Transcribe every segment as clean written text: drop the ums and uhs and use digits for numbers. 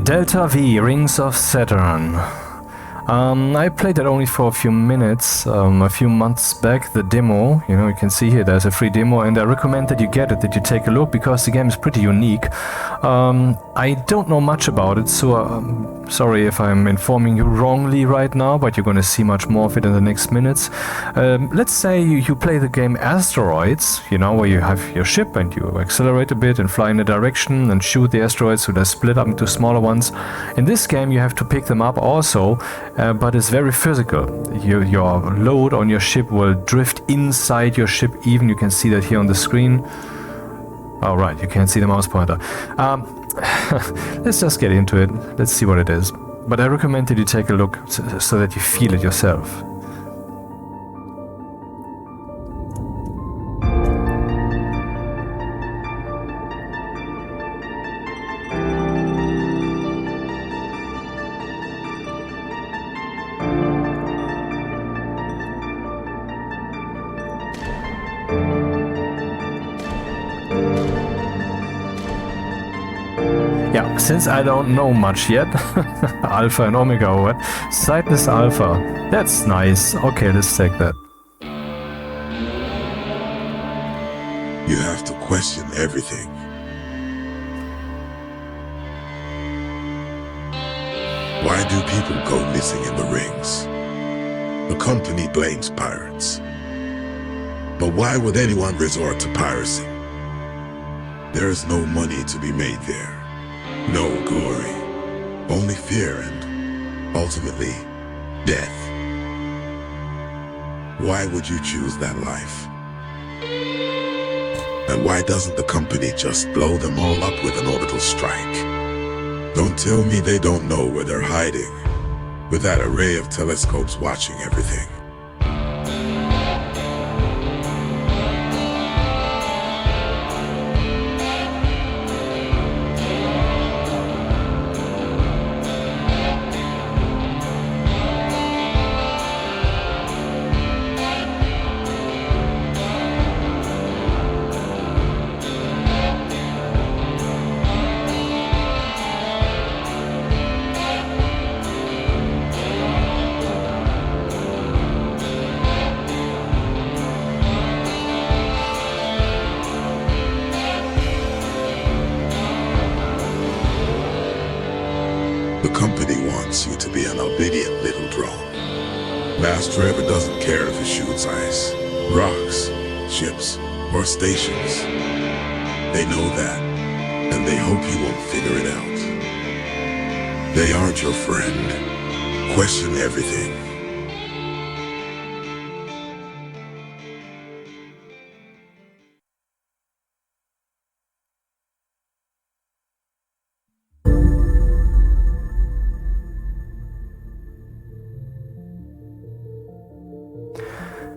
Delta V, Rings of Saturn. I played it only for a few minutes, a few months back, the demo. You know, you can see here there's a free demo, and I recommend that you get it, that you take a look, because the game is pretty unique. I don't know much about it, so sorry if I'm informing you wrongly right now, but you're going to see much more of it in the next minutes. Let's say you play the game Asteroids, you know, where you have your ship and you accelerate a bit and fly in a direction and shoot the asteroids so they're split up into smaller ones. In this game you have to pick them up also, but it's very physical. Your load on your ship will drift inside your ship even. You can see that here on the screen. Oh right, you can't see the mouse pointer. Let's just get into it. Let's see what it is. But I recommend that you take a look so that you feel it yourself. Yeah, since I don't know much yet, Alpha and Omega or what, Cygnus Alpha, that's nice. Okay, let's take that. You have to question everything. Why do people go missing in the rings? The company blames pirates. But why would anyone resort to piracy? There is no money to be made there. No glory, only fear and, ultimately, death. Why would you choose that life? And why doesn't the company just blow them all up with an orbital strike? Don't tell me they don't know where they're hiding, with that array of telescopes watching everything. The company wants you to be an obedient little drone. Master ever doesn't care if it shoots ice, rocks, ships, or stations. They know that, and they hope you won't figure it out. They aren't your friend. Question everything.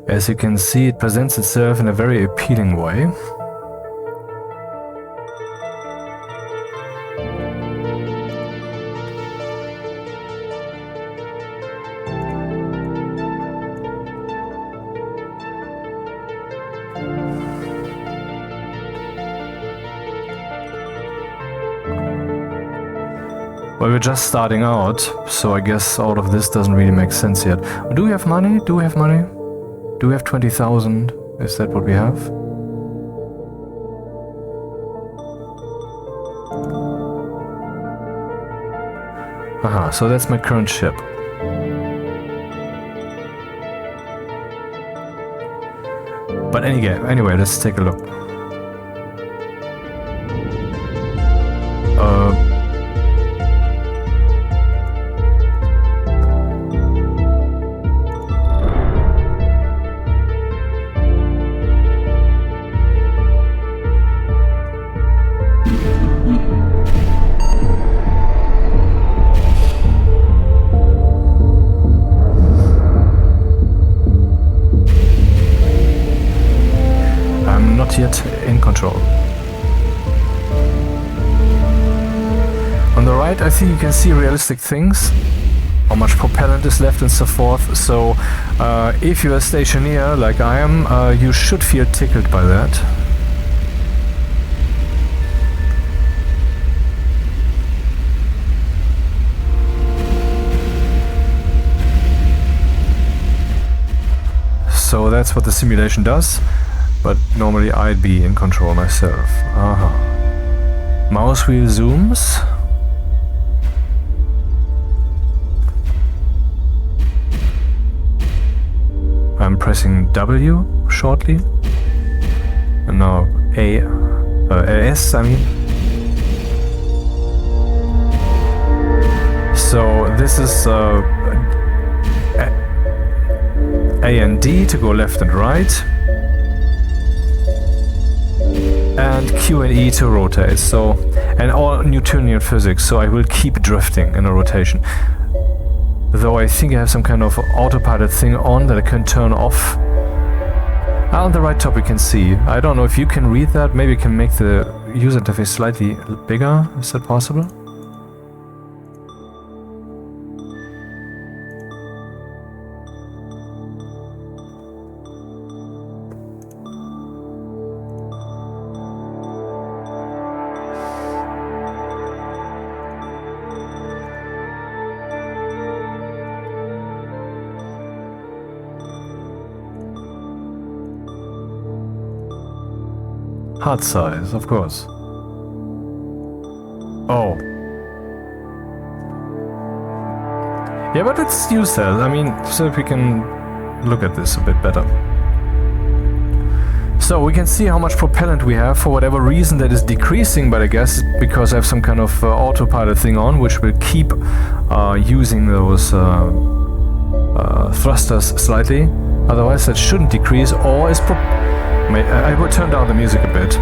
As you can see, it presents itself in a very appealing way. Well, we're just starting out, so I guess all of this doesn't really make sense yet. Do we have money? Do we have money? Do we have 20,000? Is that what we have? Aha, so that's my current ship. But anyway, let's take a look. Yet in control. On the right, I think you can see realistic things, how much propellant is left and so forth. So if you are stationary like I am, you should feel tickled by that. that's what the simulation does, but normally I'd be in control myself. Mouse wheel zooms. I'm pressing W shortly, and now S, I mean. So this is A and D to go left and right, and Q and E to rotate. So, and all Newtonian physics. So I will keep drifting in a rotation. Though I think I have some kind of autopilot thing on that I can turn off. On the right top we can see. I don't know if you can read that. Maybe you can make the user interface slightly bigger. Is that possible? Heart size, of course. Oh. Yeah, but let's use that. I mean, so if we can look at this a bit better. So we can see how much propellant we have. For whatever reason that is decreasing, but I guess because I have some kind of autopilot thing on, which will keep using those thrusters slightly. Otherwise that shouldn't decrease, or is I will turn down the music a bit.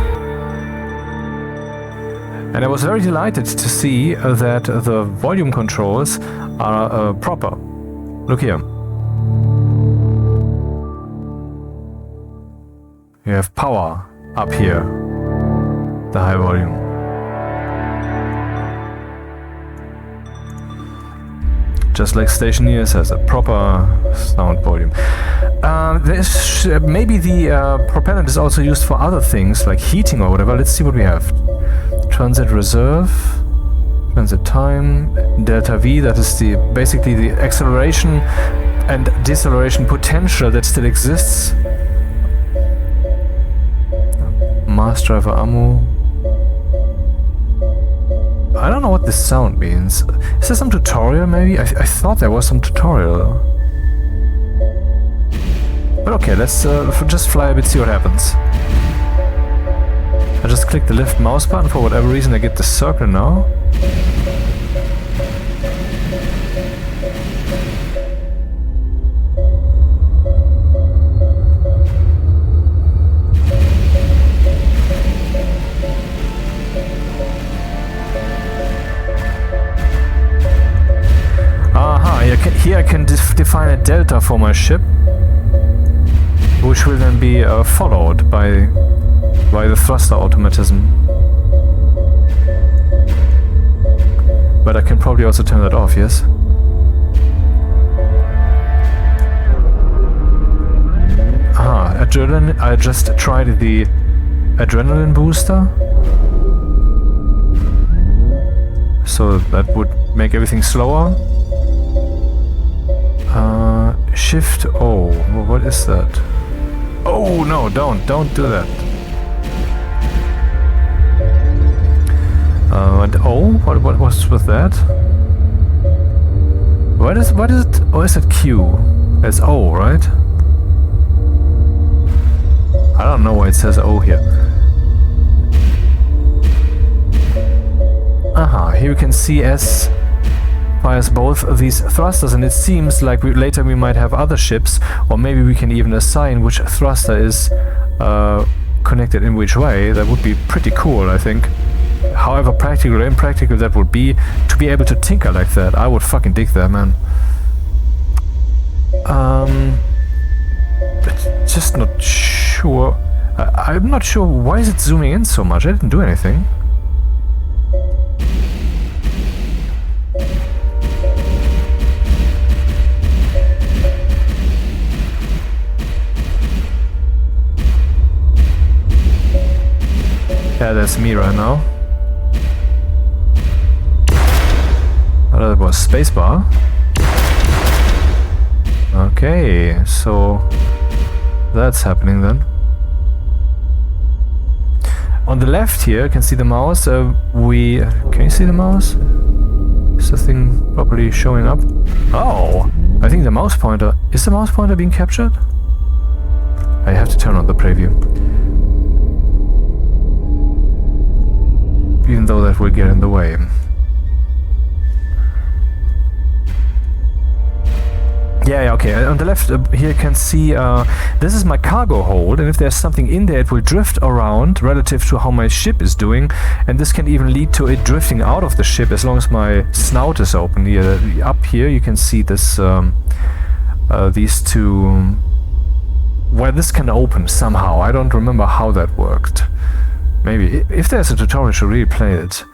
And I was very delighted to see that the volume controls are proper. Look here. You have power up here, the high volume. Just like station neers has a proper sound volume. Maybe the propellant is also used for other things like heating or whatever. Let's see what we have. Transit reserve, transit time, delta V, that is basically the acceleration and deceleration potential that still exists. Mass driver ammo. I don't know what this sound means. Is there some tutorial maybe? I thought there was some tutorial. But okay, let's just fly a bit, see what happens. I just click the left mouse button, for whatever reason I get the circle now. Here I can define a delta for my ship, which will then be followed by the thruster automatism. But I can probably also turn that off, yes? Adrenaline. I just tried the adrenaline booster. So that would make everything slower. Shift O. What is that? Oh no! Don't do that. And O. What was with that? What is it? Oh, is it Q? It's O, right? I don't know why it says O here. Here we can see S fires both of these thrusters, and it seems like later we might have other ships, or maybe we can even assign which thruster is connected in which way. That would be pretty cool, I think. However practical or impractical that would be, to be able to tinker like that, I would fucking dig that, man. Just not sure. I'm not sure why is it zooming in so much. I didn't do anything. Yeah, that's me right now. Oh, that was spacebar. Okay, so that's happening then. On the left here, you can see the mouse. Can you see the mouse? Is the thing properly showing up? Oh, I think the mouse pointer... Is the mouse pointer being captured? I have to turn on the preview. Even though that will get in the way. Yeah, okay. On the left here you can see this is my cargo hold, and if there's something in there it will drift around relative to how my ship is doing, and this can even lead to it drifting out of the ship as long as my snout is open. Here, up here you can see this these two where this can open somehow. I don't remember how that worked. Maybe if there's a tutorial I should really play it.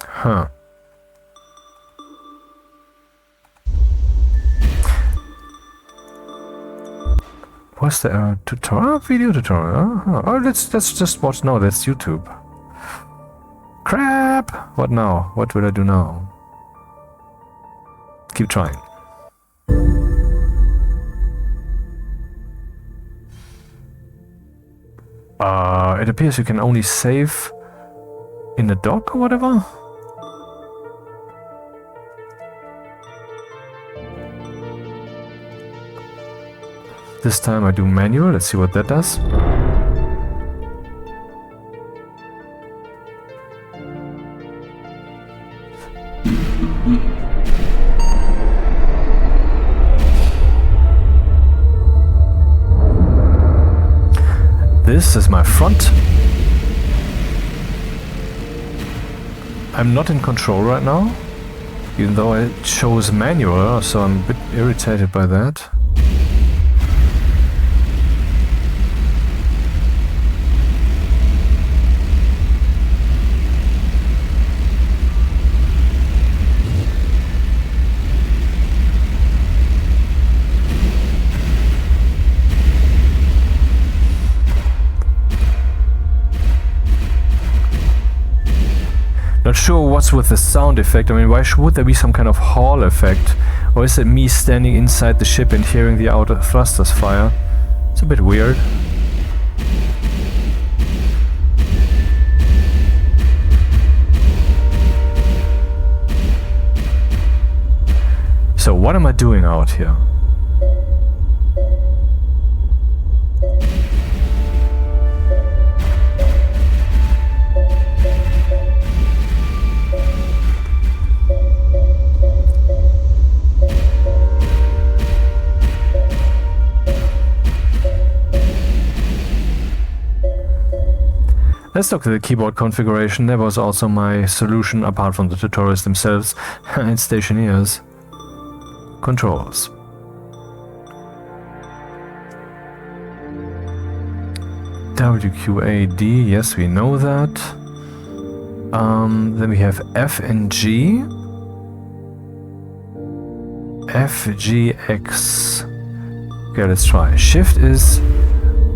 Huh. Was there a tutorial? Video tutorial? Oh, let's just watch. No, that's YouTube. Crap! What now? What will I do now? Keep trying. It appears you can only save in the dock or whatever. This time I do manual. Let's see what that does. This is my front. I'm not in control right now, even though it shows manual, so I'm a bit irritated by that. Not sure what's with the sound effect. I mean, why would there be some kind of Hall effect? Or is it me standing inside the ship and hearing the outer thrusters fire? It's a bit weird. So what am I doing out here? Let's look at the keyboard configuration. That was also my solution apart from the tutorials themselves and stationeers. Controls. WQAD, yes, we know that. Then we have F and G. FGX. Okay, let's try. Shift is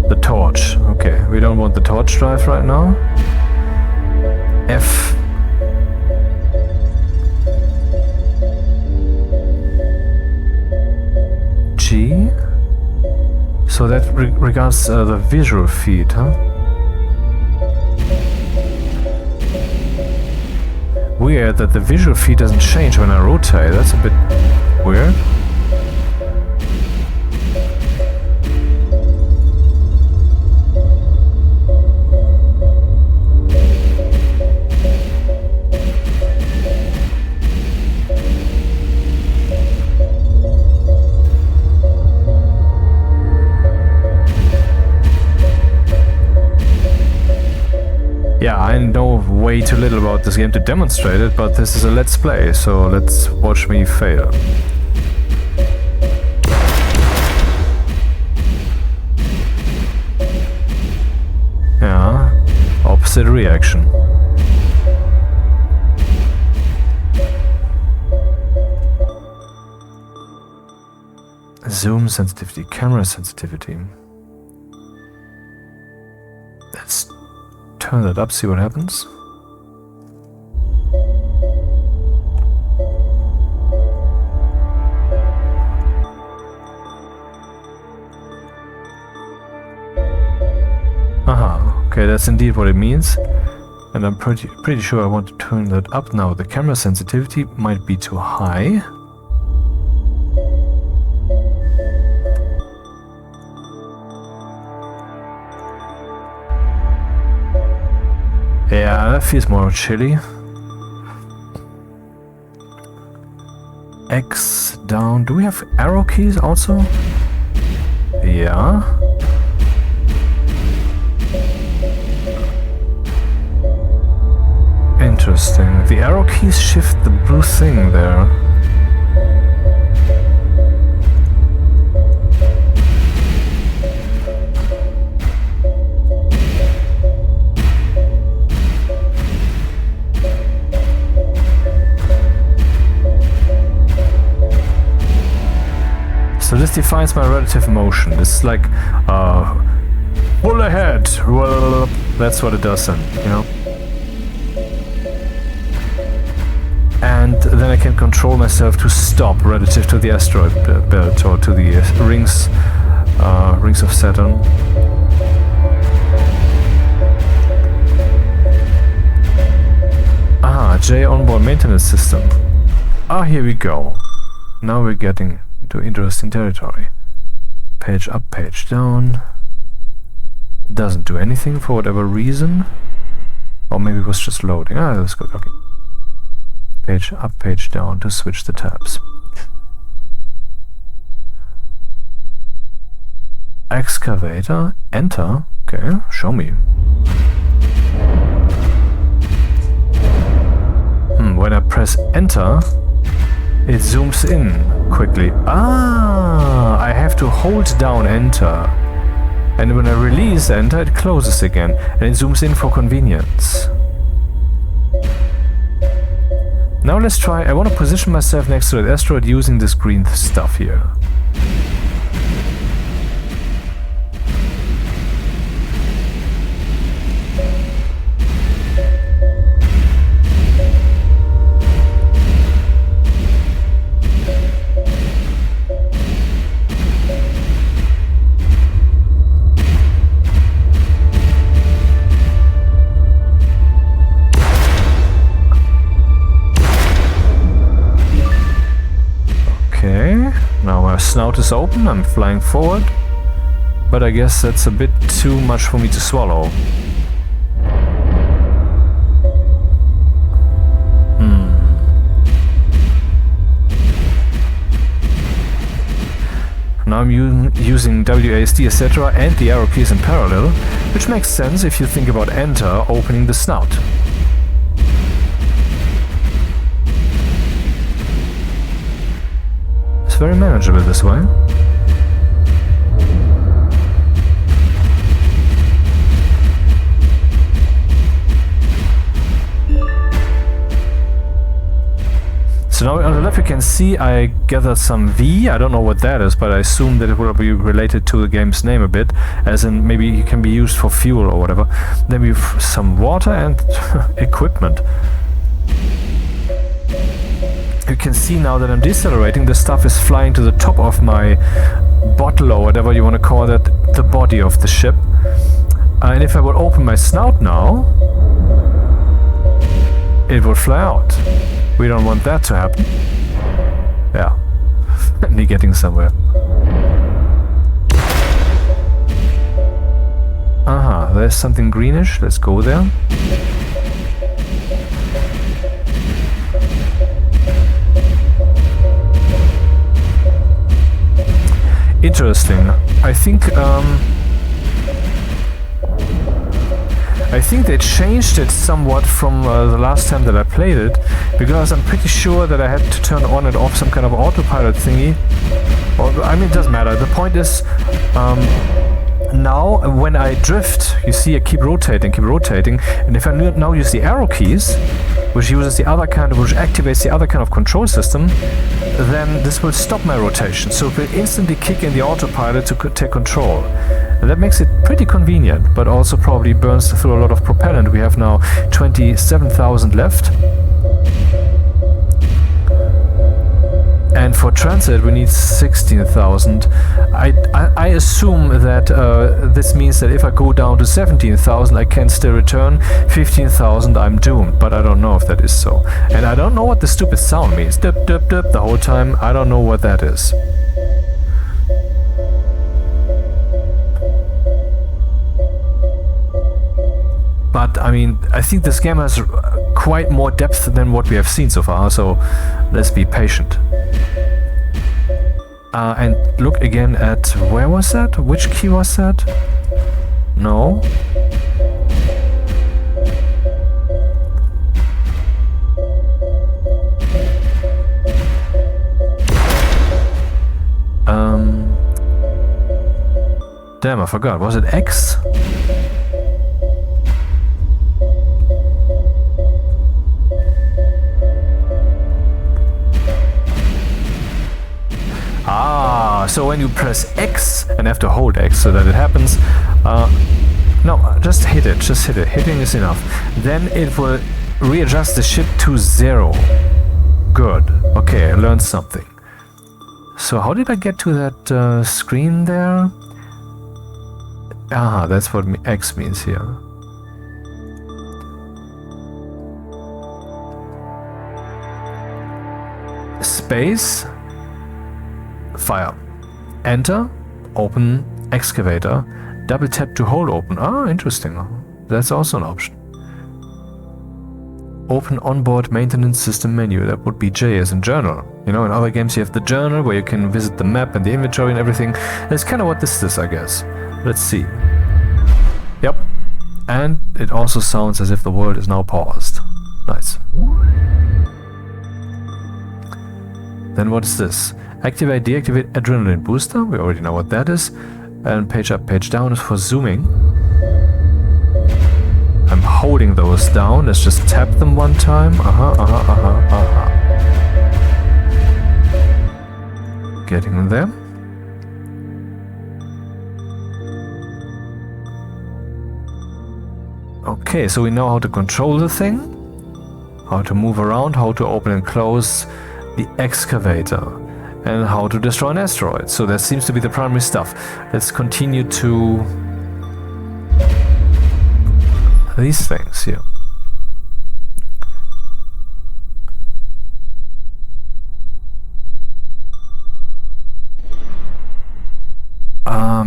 the torch. Okay, we don't want the torch drive right now. F. G. So that regards the visual feed, huh? Weird that the visual feed doesn't change when I rotate. That's a bit weird. Yeah, I know way too little about this game to demonstrate it, but this is a let's play, so let's watch me fail. Yeah, opposite reaction. Zoom sensitivity, camera sensitivity. Let's turn that up, see what happens. Okay, that's indeed what it means. And I'm pretty sure I want to turn that up now. The camera sensitivity might be too high. Yeah, that feels more chilly. X down. Do we have arrow keys also? Yeah. Interesting. The arrow keys shift the blue thing there. So this defines my relative motion. It's like, pull ahead. Well, that's what it does then, you know. And then I can control myself to stop relative to the asteroid belt or to the rings of Saturn. Ah, J onboard maintenance system. Ah, here we go. Now we're getting to interesting territory. Page up, page down. Doesn't do anything for whatever reason. Or maybe it was just loading. Ah, that's good, okay. Page up, page down to switch the tabs. Excavator, enter. Okay, show me. When I press enter, it zooms in quickly. Ah, I have to hold down enter. And when I release enter, it closes again. And it zooms in for convenience. Now let's try. I want to position myself next to that asteroid using this green stuff here. Now my snout is open, I'm flying forward, but I guess that's a bit too much for me to swallow. Now I'm using WASD, etc. and the arrow keys in parallel, which makes sense if you think about enter opening the snout. Very manageable this way. So now on the left you can see I gathered some V. I don't know what that is, but I assume that it will be related to the game's name a bit, as in maybe it can be used for fuel or whatever. Then we have some water and equipment. You can see now that I'm decelerating, the stuff is flying to the top of my bottle or whatever you want to call that, the body of the ship. And if I would open my snout now, it would fly out. We don't want that to happen. Yeah, me getting somewhere. Aha, there's something greenish, let's go there. Interesting. I think they changed it somewhat from the last time that I played it, because I'm pretty sure that I had to turn on and off some kind of autopilot thingy. Or, I mean, it doesn't matter. The point is, now when I drift, you see I keep rotating, and if I now use the arrow keys, which activates the other kind of control system, then this will stop my rotation. So it will instantly kick in the autopilot to take control. And that makes it pretty convenient, but also probably burns through a lot of propellant. We have now 27,000 left. And for transit we need 16,000. I assume that this means that if I go down to 17,000 I can still return. 15,000 I'm doomed, but I don't know if that is so. And I don't know what the stupid sound means. Dip, dip, dip the whole time. I don't know what that is. But I mean, I think this game has quite more depth than what we have seen so far, so let's be patient. And look again at, where was that? Which key was that? No. Damn, I forgot. Was it X? So when you press X, and have to hold X so that it happens, no, just hit it, hitting is enough. Then it will readjust the ship to 0. Good, okay, I learned something. So how did I get to that screen there? Ah, that's what X means here. Space, fire. Enter, open excavator, double tap to hold open. Ah, interesting. That's also an option. Open onboard maintenance system menu. That would be J as in journal. You know, in other games you have the journal where you can visit the map and the inventory and everything. That's kind of what this is, I guess. Let's see. Yep. And it also sounds as if the world is now paused. Nice. Then what is this? Activate, deactivate adrenaline booster. We already know what that is. And page up, page down is for zooming. I'm holding those down. Let's just tap them one time. Getting there. Okay, so we know how to control the thing, how to move around, how to open and close the excavator, and how to destroy an asteroid. So that seems to be the primary stuff. Let's continue to these things here.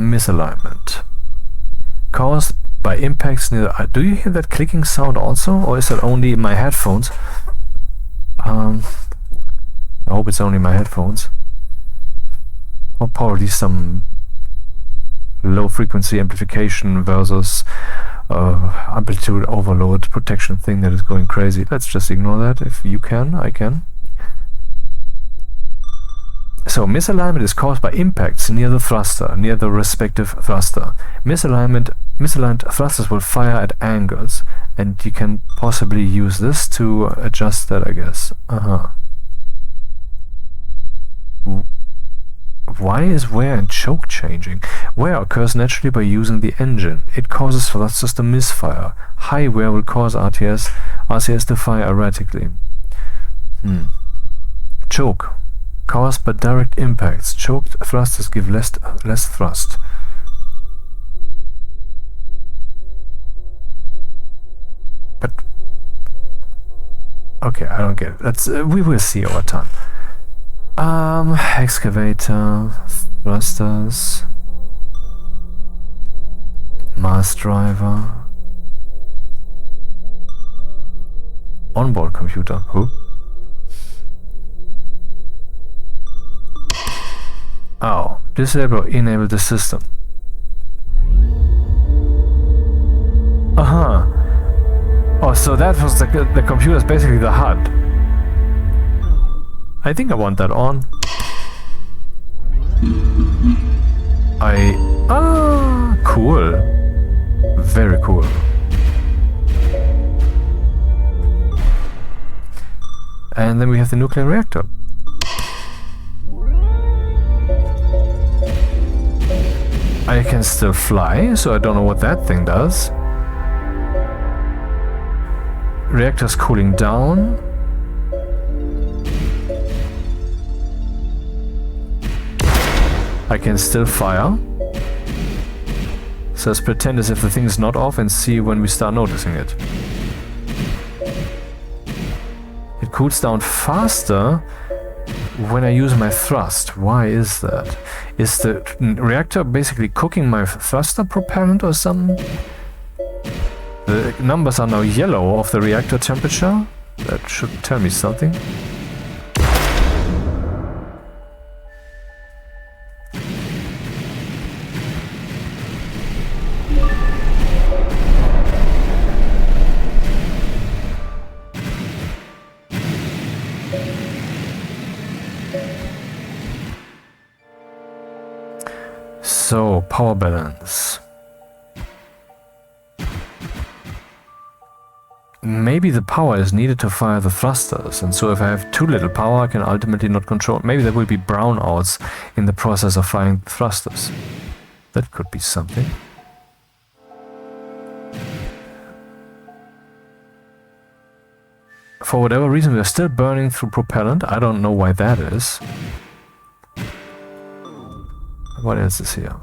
Misalignment caused by impacts near the... Do you hear that clicking sound also, or is that only my headphones? I hope it's only my headphones. Or probably some low frequency amplification versus amplitude overload protection thing that is going crazy. Let's just ignore that. If you can, I can. So misalignment is caused by impacts near the thruster, near the respective thruster. Misaligned thrusters will fire at angles, and you can possibly use this to adjust that, I guess. Why is wear and choke changing? Wear occurs naturally by using the engine. It causes thrusters to misfire. High wear will cause RCS to fire erratically. Choke. Caused by direct impacts. Choked thrusters give less thrust. But okay, I don't get it. That's we will see over time. Excavator, thrusters, mass driver, onboard computer. Who? Oh, disable or enable the system. Oh, so that was the computer is basically the HUD. I think I want that on. Cool. Very cool. And then we have the nuclear reactor. I can still fly, so I don't know what that thing does. Reactor's cooling down. I can still fire. So let's pretend as if the thing is not off and see when we start noticing it. It cools down faster when I use my thrust. Why is that? Is the reactor basically cooking my thruster propellant or something? The numbers are now yellow of the reactor temperature. That should tell me something. So, power balance. Maybe the power is needed to fire the thrusters, and so if I have too little power I can ultimately not control. Maybe there will be brownouts in the process of firing the thrusters. That could be something. For whatever reason we are still burning through propellant. I don't know why that is. What else is here?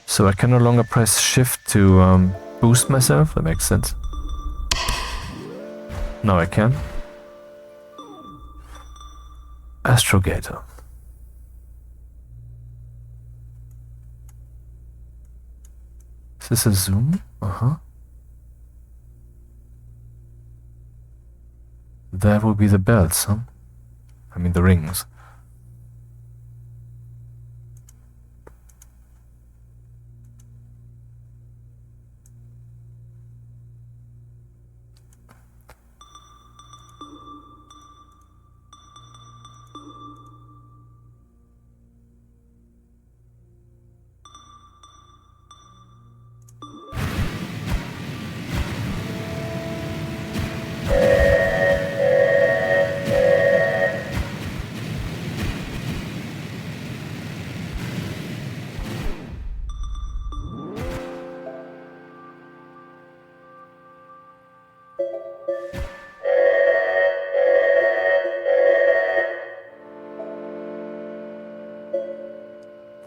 So I can no longer press shift to boost myself. That makes sense. Now I can. Astrogator. Is this a zoom? Uh-huh. That will be the belts, huh? I mean the rings.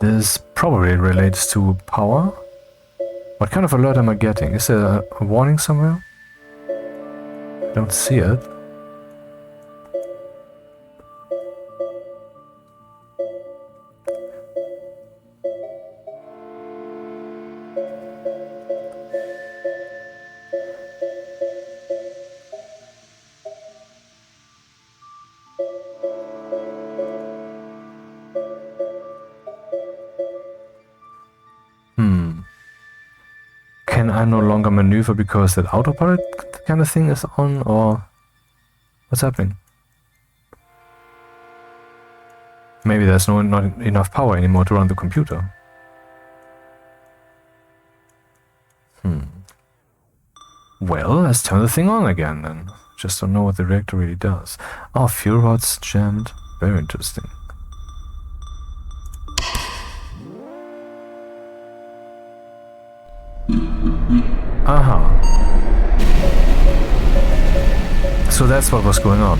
This probably relates to power. What kind of alert am I getting? Is there a warning somewhere? I don't see it. Can I no longer maneuver because that autopilot kind of thing is on, or what's happening? Maybe there's not enough power anymore to run the computer. Well, let's turn the thing on again then. Just don't know what the reactor really does. Oh, fuel rods jammed. Very interesting. Aha. So that's what was going on.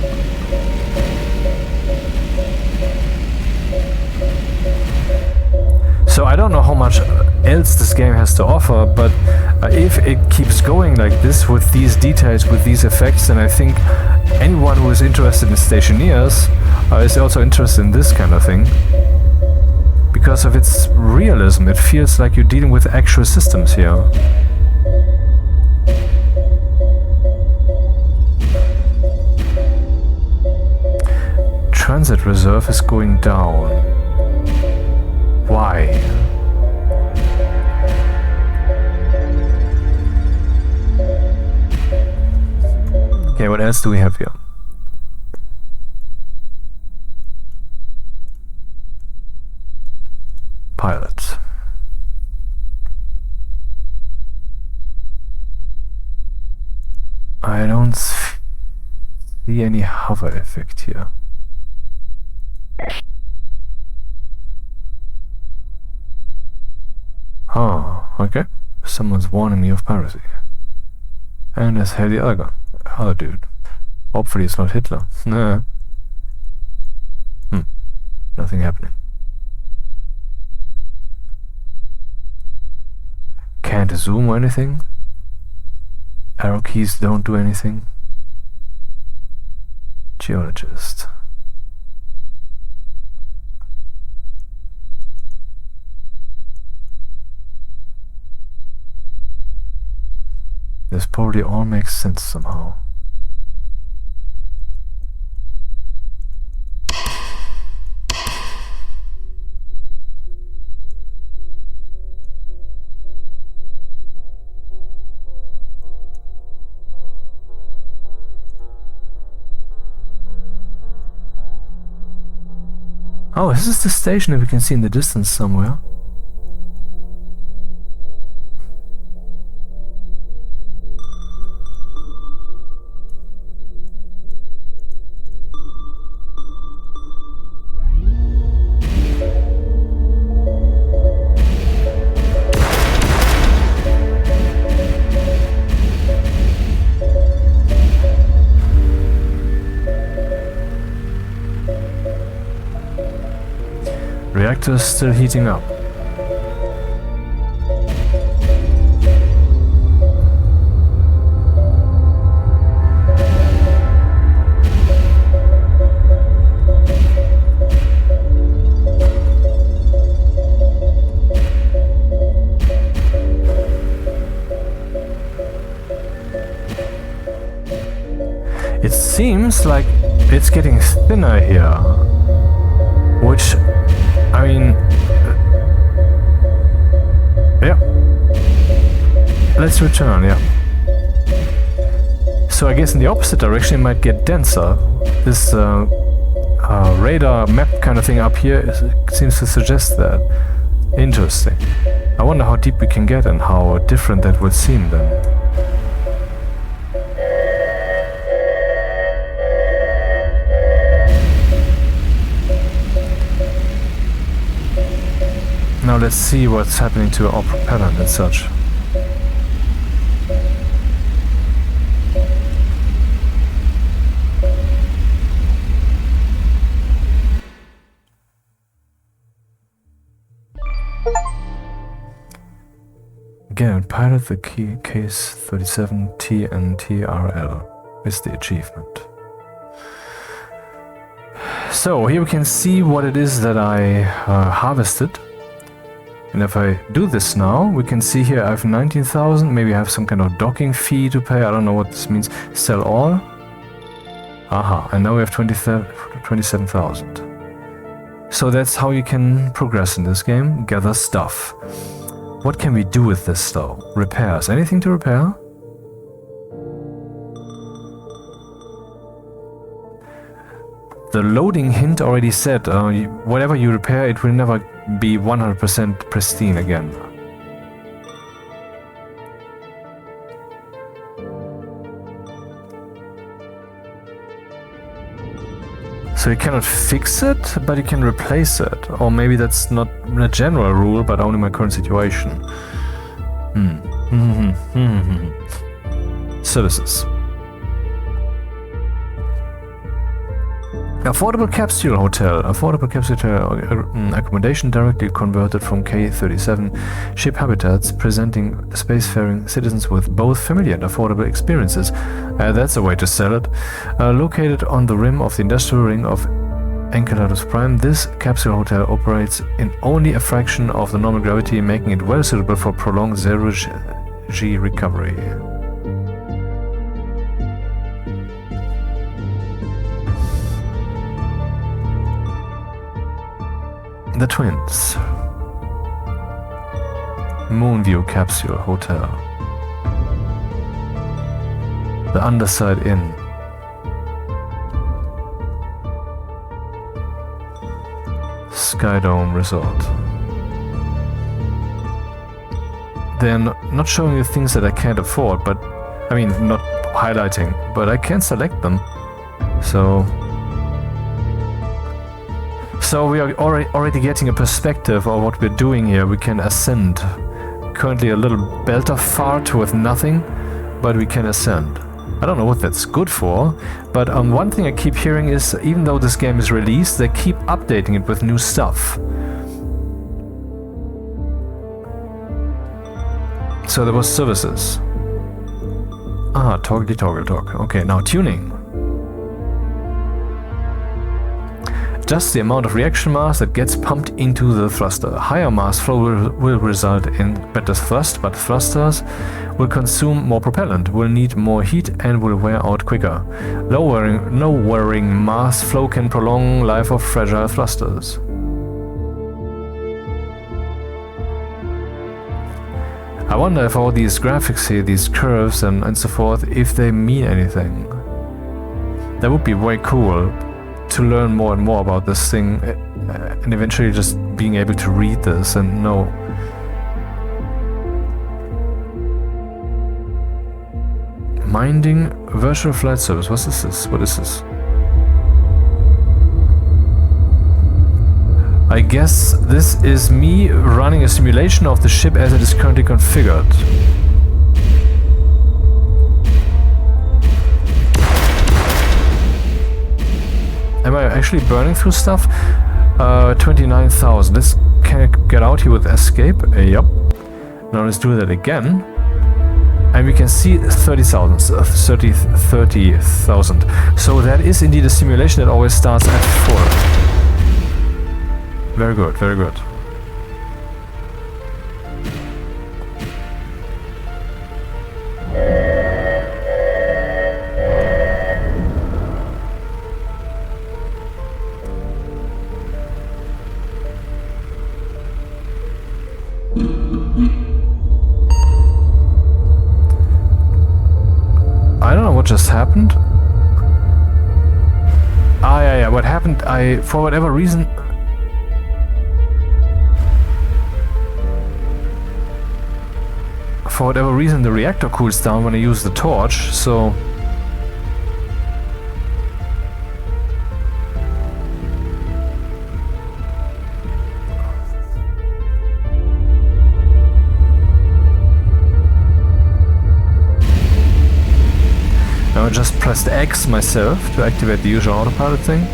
So I don't know how much else this game has to offer, but if it keeps going like this with these details, with these effects, then I think anyone who is interested in stationeers is also interested in this kind of thing. Because of its realism, it feels like you're dealing with actual systems here. Transit reserve is going down. Why? Okay, what else do we have here? Pilot. I don't see any hover effect here. Huh. Okay. Someone's warning me of piracy. And there's the other guy. Other dude. Hopefully it's not Hitler. Nah. Nothing happening. Can't zoom or anything. Arrow keys don't do anything. Geologist. This probably all makes sense somehow. Oh, this is the station that we can see in the distance somewhere. Reactor still heating up. It seems like it's getting thinner here, which, I mean, yeah. Let's return, yeah. So I guess in the opposite direction it might get denser. This radar map kind of thing up here seems to suggest that. Interesting. I wonder how deep we can get and how different that would seem then. Now let's see what's happening to our propellant and such. Again, pilot the key case 37T and TRL is the achievement. So here we can see what it is that I harvested. And if I do this now, we can see here I have 19,000, maybe I have some kind of docking fee to pay, I don't know what this means. Sell all. Aha, and now we have 27,000. So that's how you can progress in this game, gather stuff. What can we do with this though? Repairs, anything to repair? The loading hint already said, whatever you repair, it will never be 100% pristine again. So you cannot fix it, but you can replace it. Or maybe that's not a general rule, but only my current situation. Services. Affordable capsule hotel. Affordable capsule hotel accommodation directly converted from K-37 ship habitats, presenting spacefaring citizens with both familiar and affordable experiences. That's a way to sell it. Located on the rim of the industrial ring of Enceladus Prime, this capsule hotel operates in only a fraction of the normal gravity, making it well suitable for prolonged zero-G recovery. The Twins. Moonview Capsule Hotel. The Underside Inn. Skydome Resort. They're not showing you things that I can't afford, but I mean, not highlighting, but I can select them. So we are already getting a perspective of what we're doing here. We can ascend currently a little belter fart with nothing, but we can ascend. I don't know what that's good for, but one thing I keep hearing is even though this game is released, they keep updating it with new stuff. So there was services. Ah, toggle talk. Okay, now tuning. Just the amount of reaction mass that gets pumped into the thruster. Higher mass flow will result in better thrust, but thrusters will consume more propellant, will need more heat and will wear out quicker. Lowering mass flow can prolong life of fragile thrusters. I wonder if all these graphics here, these curves and so forth, if they mean anything. That would be way cool to learn more and more about this thing and eventually just being able to read this and know. Minding virtual flight service. What is this? What is this? I guess this is me running a simulation of the ship as it is currently configured. Am I actually burning through stuff? 29,000. Can I get out here with escape? Yep. Now let's do that again. And we can see 30,000. So that is indeed a simulation that always starts at 4. Very good, very good. I don't know what just happened. Ah, yeah, what happened, for whatever reason... For whatever reason, the reactor cools down when I use the torch, so... Now I just pressed X myself to activate the usual autopilot thing.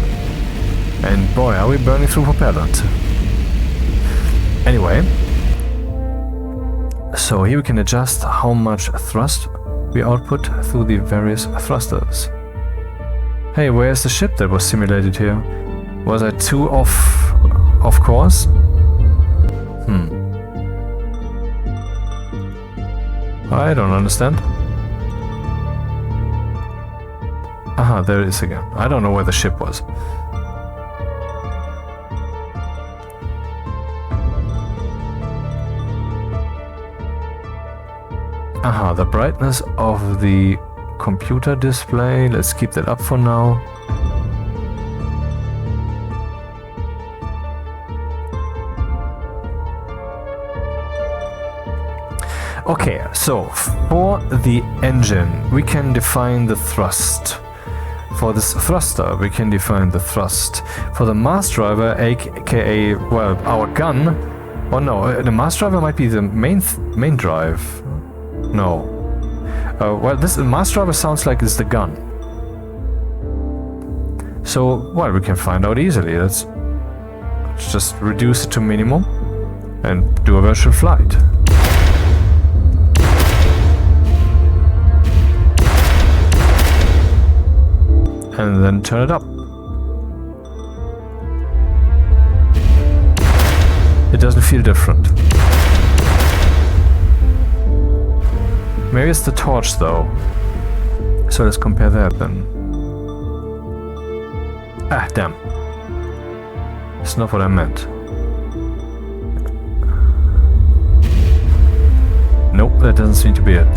And boy, are we burning through propellant. Anyway. So here we can adjust how much thrust we output through the various thrusters. Hey, where's the ship that was simulated here? Was I too off course? I don't understand. Aha, there it is again. I don't know where the ship was. Aha, the brightness of the computer display. Let's keep that up for now. Okay, so for the engine, we can define the thrust. For this thruster, we can define the thrust. For the mass driver, aka, well, our gun. Oh no, the mass driver might be the main drive. No. Well, this mass driver sounds like it's the gun. So, well, we can find out easily. Let's just reduce it to minimum and do a virtual flight. And then turn it up. It doesn't feel different. Maybe it's the torch though. So let's compare that then. Ah, damn. It's not what I meant. Nope, that doesn't seem to be it.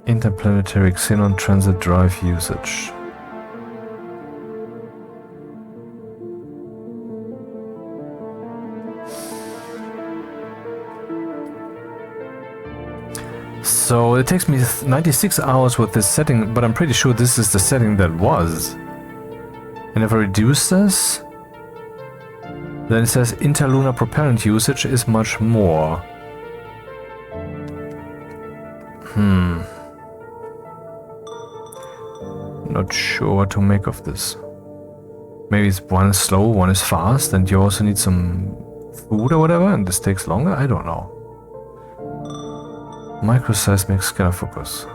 Interplanetary xenon transit drive usage. So it takes me 96 hours with this setting, but I'm pretty sure this is the setting that was. And if I reduce this, then it says interlunar propellant usage is much more. Not sure what to make of this. Maybe one is slow, one is fast, and you also need some food or whatever, and this takes longer? I don't know. Microseismic scalar focus.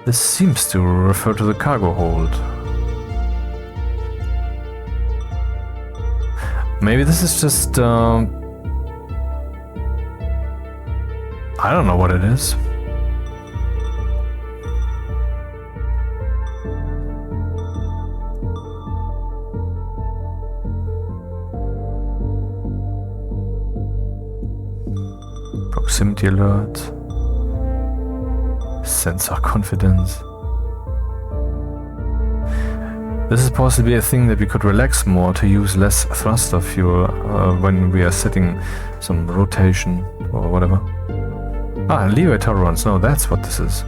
This seems to refer to the cargo hold. Maybe this is just... I don't know what it is. Proximity alert. Sensor confidence. This is possibly a thing that we could relax more to use less thruster fuel when we are setting some rotation or whatever. Ah, leeway tolerance. No, that's what this is.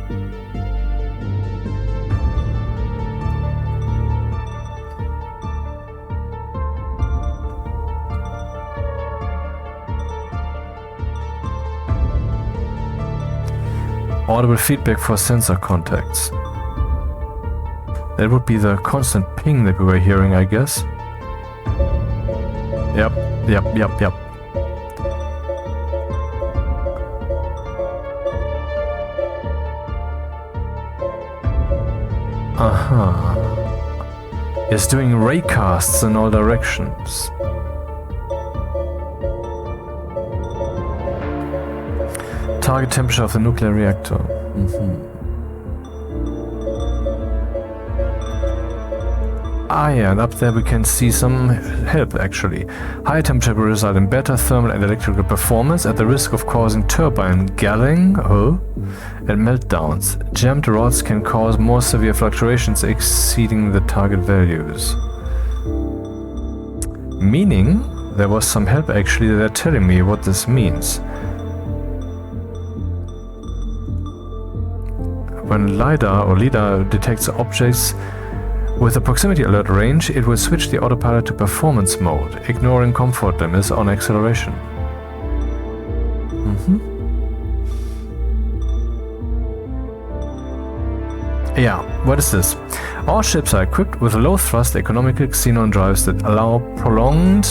Audible feedback for sensor contacts. That would be the constant ping that we were hearing, I guess. Yep. It's doing raycasts in all directions. Target temperature of the nuclear reactor. Ah yeah, and up there we can see some help actually. Higher temperature will result in better thermal and electrical performance at the risk of causing turbine galling and meltdowns. Jammed rods can cause more severe fluctuations exceeding the target values. Meaning, there was some help actually. They're telling me what this means. When LiDAR detects objects with a proximity alert range, it will switch the autopilot to performance mode, ignoring comfort limits on acceleration. Yeah, what is this? All ships are equipped with low-thrust economical xenon drives that allow prolonged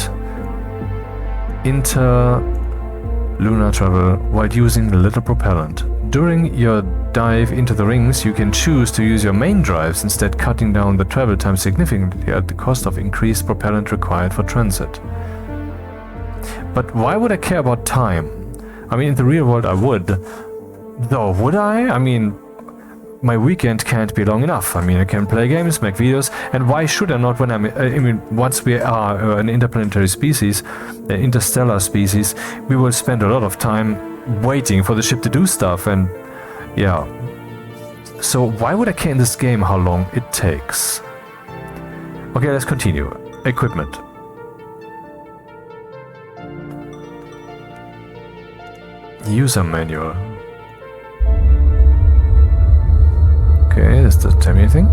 interlunar travel while using little propellant. During your dive into the rings, you can choose to use your main drives, instead cutting down the travel time significantly at the cost of increased propellant required for transit. But why would I care about time? I mean, in the real world I would. Though, would I? I mean, my weekend can't be long enough. I mean, I can play games, make videos, and why should I not when once we are an interplanetary species, an interstellar species, we will spend a lot of time waiting for the ship to do stuff, and yeah. So why would I care in this game how long it takes? Okay, let's continue. Equipment. User manual. Okay, this doesn't tell me anything.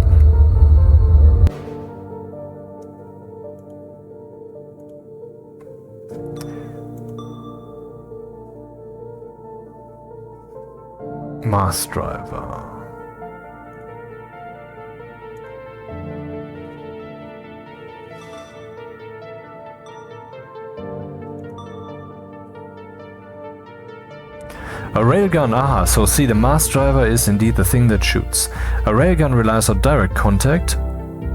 Mass driver. A railgun, aha, so see, the mass driver is indeed the thing that shoots. A railgun relies on direct contact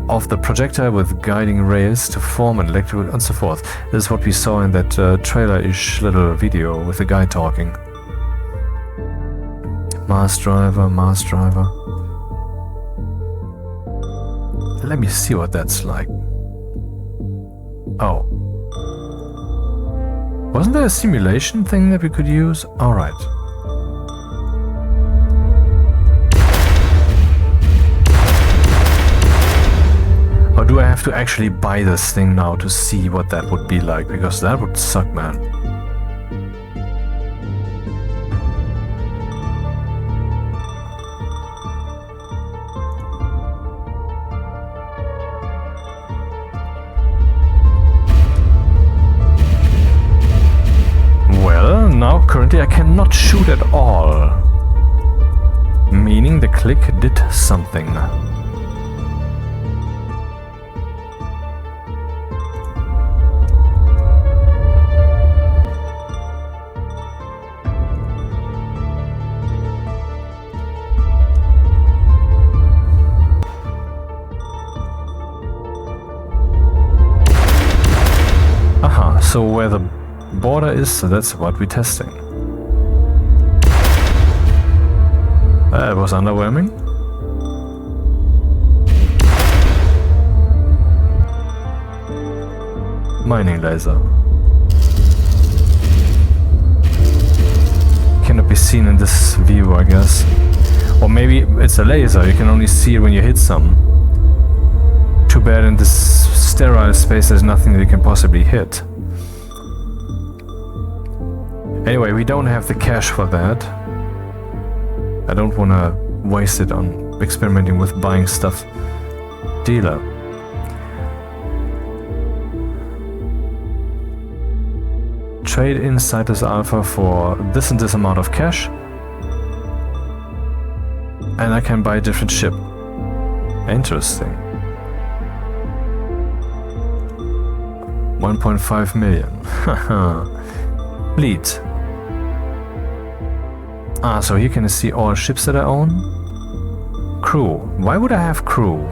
of the projectile with guiding rails to form an electrical and so forth. This is what we saw in that trailer-ish little video with the guy talking. Mass driver, mass driver. Let me see what that's like. Oh. Wasn't there a simulation thing that we could use? Alright. Or do I have to actually buy this thing now to see what that would be like? Because that would suck, man. Well, now currently I cannot shoot at all. Meaning the click did something. Aha, so where the border is, so that's what we're testing. That was underwhelming. Mining laser. Cannot be seen in this view, I guess. Or maybe it's a laser, you can only see it when you hit some. Too bad in this sterile space there's nothing that you can possibly hit. Anyway, we don't have the cash for that. I don't want to waste it on experimenting with buying stuff. Dealer. Trade in Citus Alpha for this and this amount of cash. And I can buy a different ship. Interesting. 1.5 million. Haha. Fleet. Ah, so here can I see all ships that I own? Crew. Why would I have crew?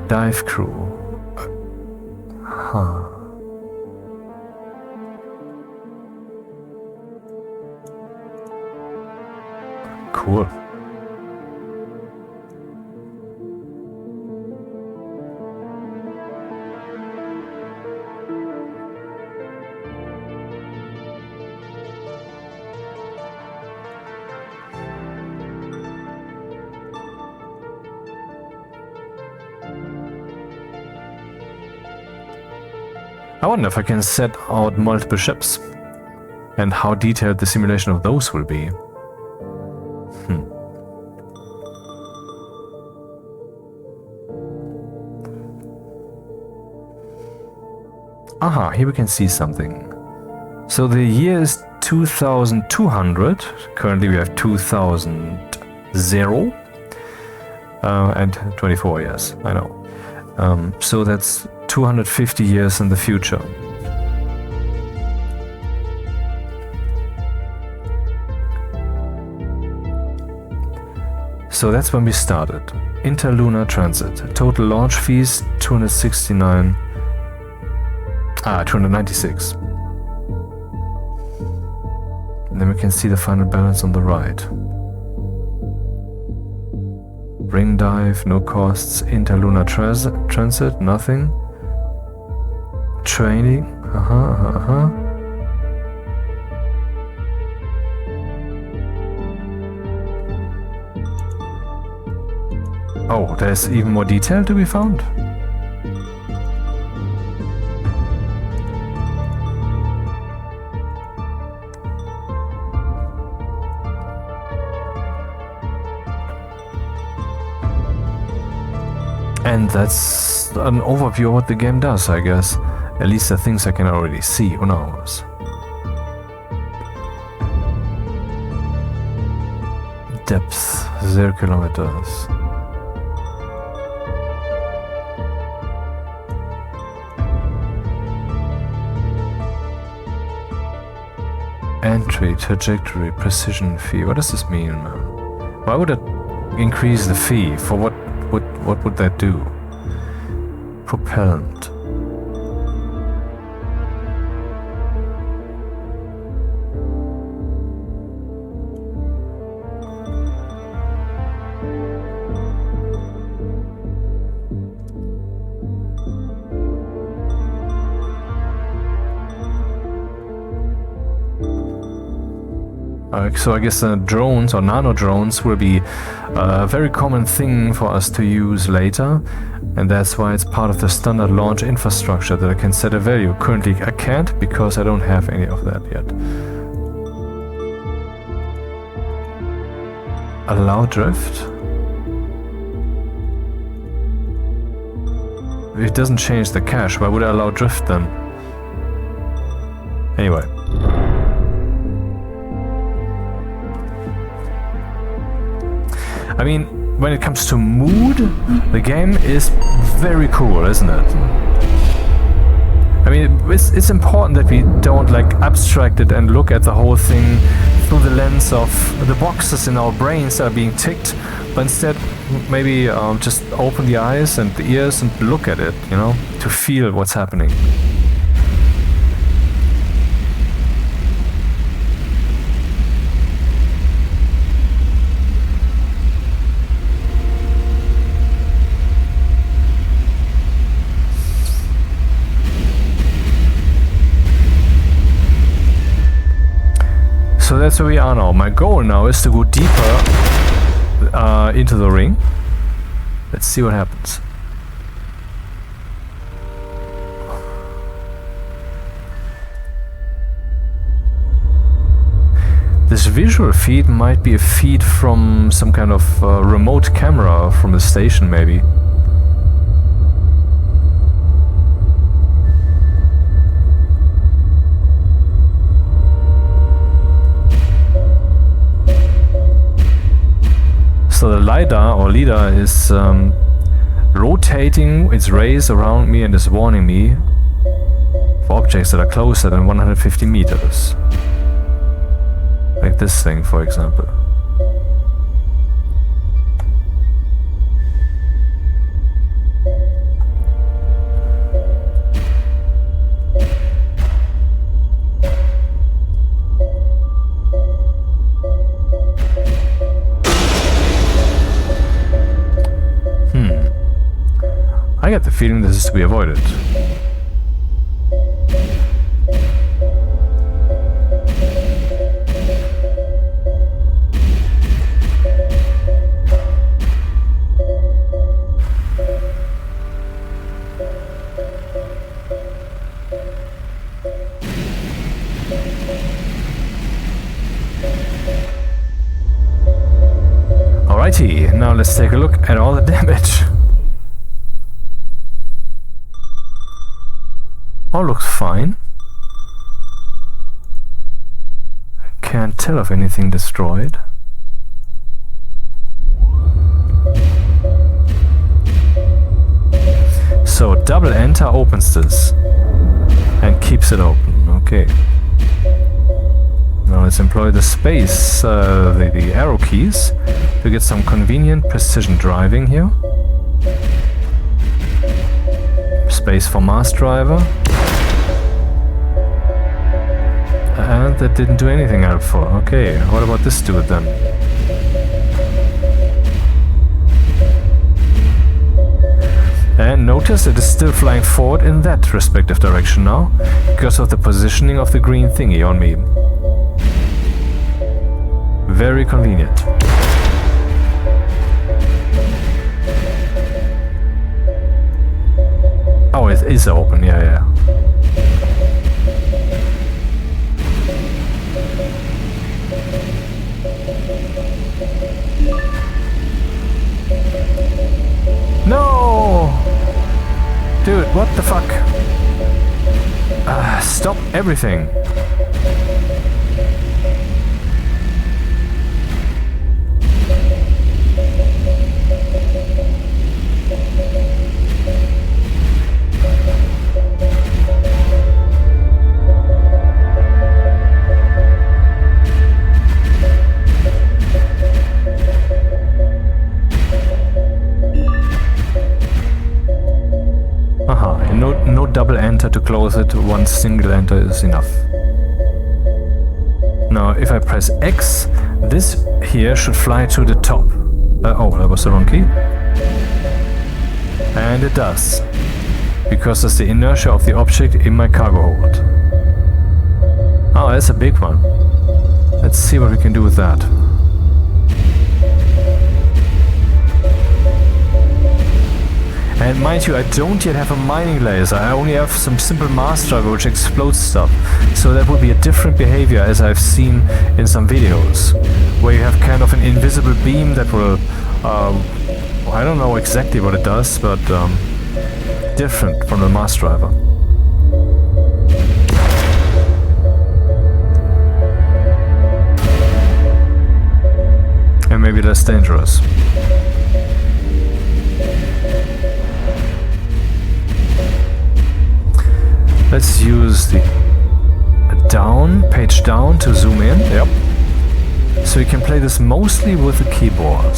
Dive crew. Huh. Cool. I wonder if I can set out multiple ships and how detailed the simulation of those will be. Aha, here we can see something. So the year is 2200. Currently we have 2000 and 24 years, I know. So that's 250 years in the future. So that's when we started. Interlunar transit. Total launch fees 296. And then we can see the final balance on the right. Ring dive, no costs. Interlunar transit, nothing. Training, Oh, there's even more detail to be found. And that's an overview of what the game does, I guess. At least the things I can already see, who knows. Depth, 0 kilometers. Entry, trajectory, precision fee. What does this mean, man? Why would it increase the fee? For what would that do? Propellant. So I guess drones or nano drones will be a very common thing for us to use later, and that's why it's part of the standard launch infrastructure that I can set a value. Currently I can't because I don't have any of that yet. Allow drift. It doesn't change the cache. Why would I allow drift then? Anyway. I mean, when it comes to mood, the game is very cool, isn't it? I mean, it's important that we don't like abstract it and look at the whole thing through the lens of the boxes in our brains that are being ticked, but instead maybe just open the eyes and the ears and look at it, you know, to feel what's happening. So that's where we are now. My goal now is to go deeper into the ring. Let's see what happens. This visual feed might be a feed from some kind of remote camera from the station, maybe. So the LiDAR or LiDAR is rotating its rays around me and is warning me for objects that are closer than 150 meters. Like this thing, for example. I get the feeling this is to be avoided. Alrighty, now let's take a look at all the damage. All looks fine. Can't tell of anything destroyed. So double enter opens this and keeps it open. Okay. Now let's employ the space, the arrow keys to get some convenient precision driving here. Space for mass driver. And that didn't do anything helpful. Okay, what about this dude then? And notice it is still flying forward in that respective direction now, because of the positioning of the green thingy on me. Very convenient. Oh, it is open, yeah. No! Dude, what the fuck? Stop everything. No double enter to close it, one single enter is enough. Now if I press X, this here should fly to the top. Oh, that was the wrong key. And it does, because it's the inertia of the object in my cargo hold. Oh, that's a big one. Let's see what we can do with that. And mind you, I don't yet have a mining laser. I only have some simple mass driver which explodes stuff. So that would be a different behavior as I've seen in some videos, where you have kind of an invisible beam that will, I don't know exactly what it does, but different from the mass driver. And maybe less dangerous. Let's use the page down to zoom in. Yep. So you can play this mostly with the keyboard.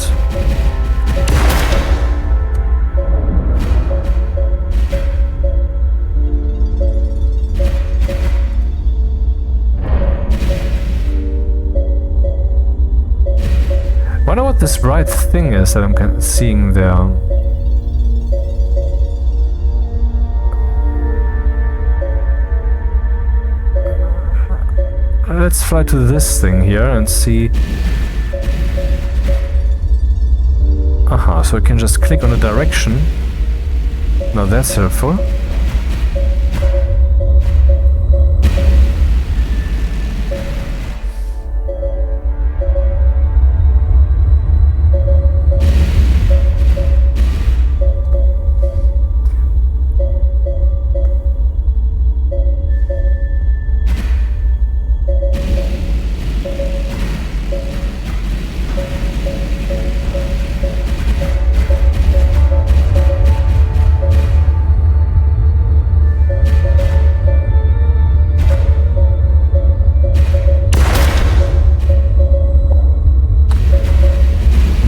Wonder what this bright thing is that I'm seeing there. Let's fly to this thing here and see. Aha, so I can just click on the direction. Now that's helpful.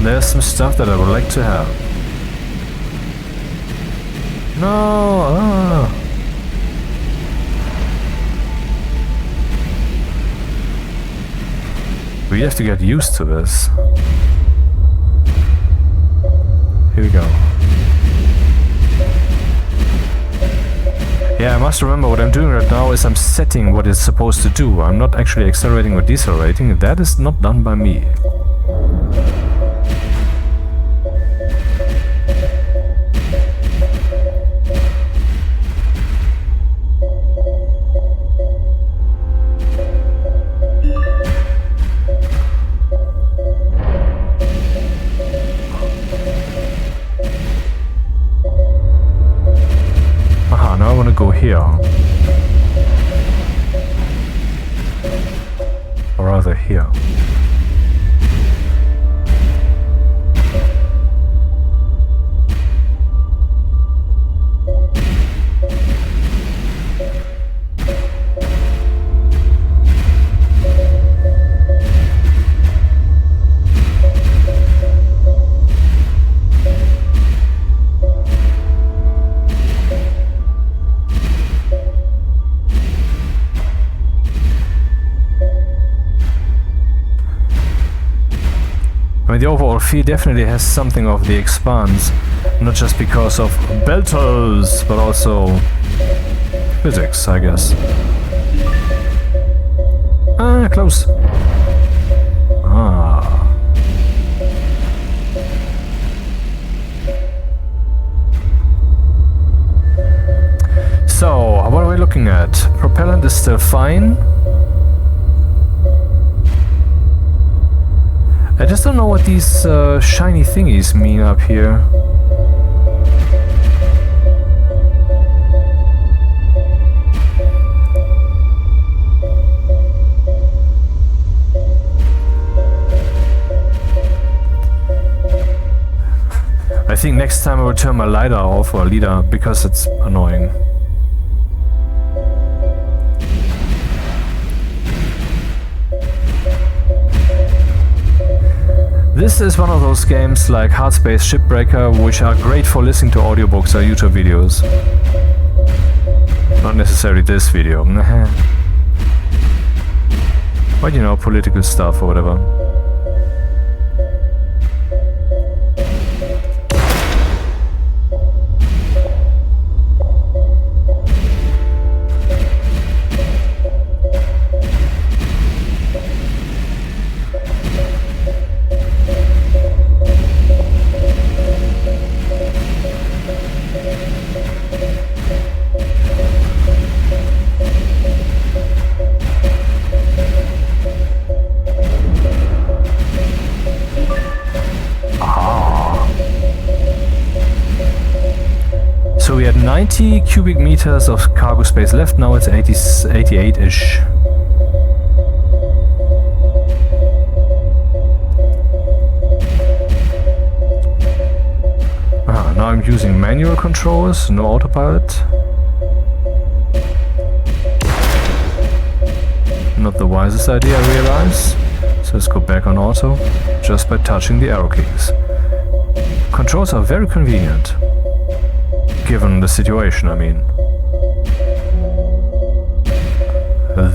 There's some stuff that I would like to have. No! We have to get used to this. Here we go. Yeah, I must remember what I'm doing right now is I'm setting what it's supposed to do. I'm not actually accelerating or decelerating. That is not done by me. Go here. Or rather here. The overall feel definitely has something of the Expanse, not just because of belters, but also physics, I guess. Ah, close. Ah. So, what are we looking at? Propellant is still fine. I just don't know what these shiny thingies mean up here. I think next time I will turn my LiDAR off, or LiDAR, because it's annoying. This is one of those games like Hard Space Shipbreaker, which are great for listening to audiobooks or YouTube videos. Not necessarily this video. But you know, political stuff or whatever. 90 cubic meters of cargo space left. Now it's 88-ish. Now I'm using manual controls, no autopilot. Not the wisest idea, I realize. So let's go back on auto, just by touching the arrow keys. Controls are very convenient, given the situation, I mean.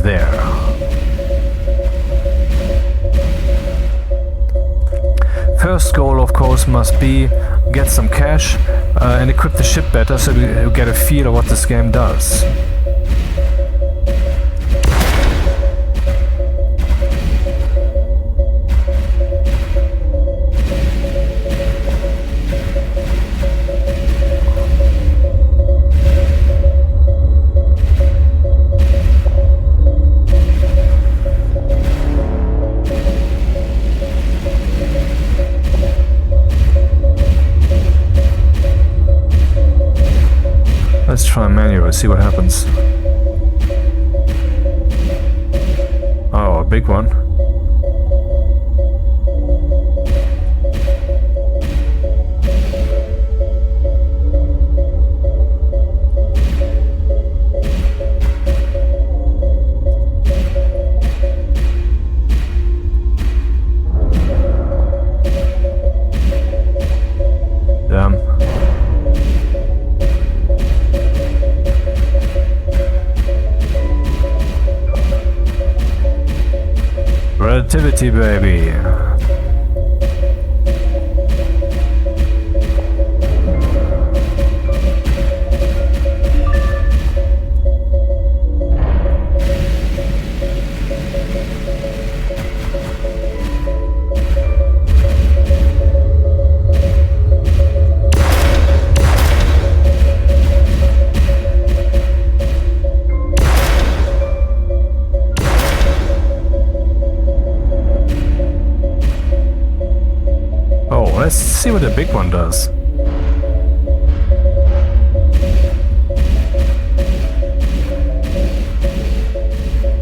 There. First goal, of course, must be get some cash and equip the ship better so we get a feel of what this game does. Let's try manual, see what happens. Oh, a big one. Damn. Relativity, baby. Let's see what the big one does.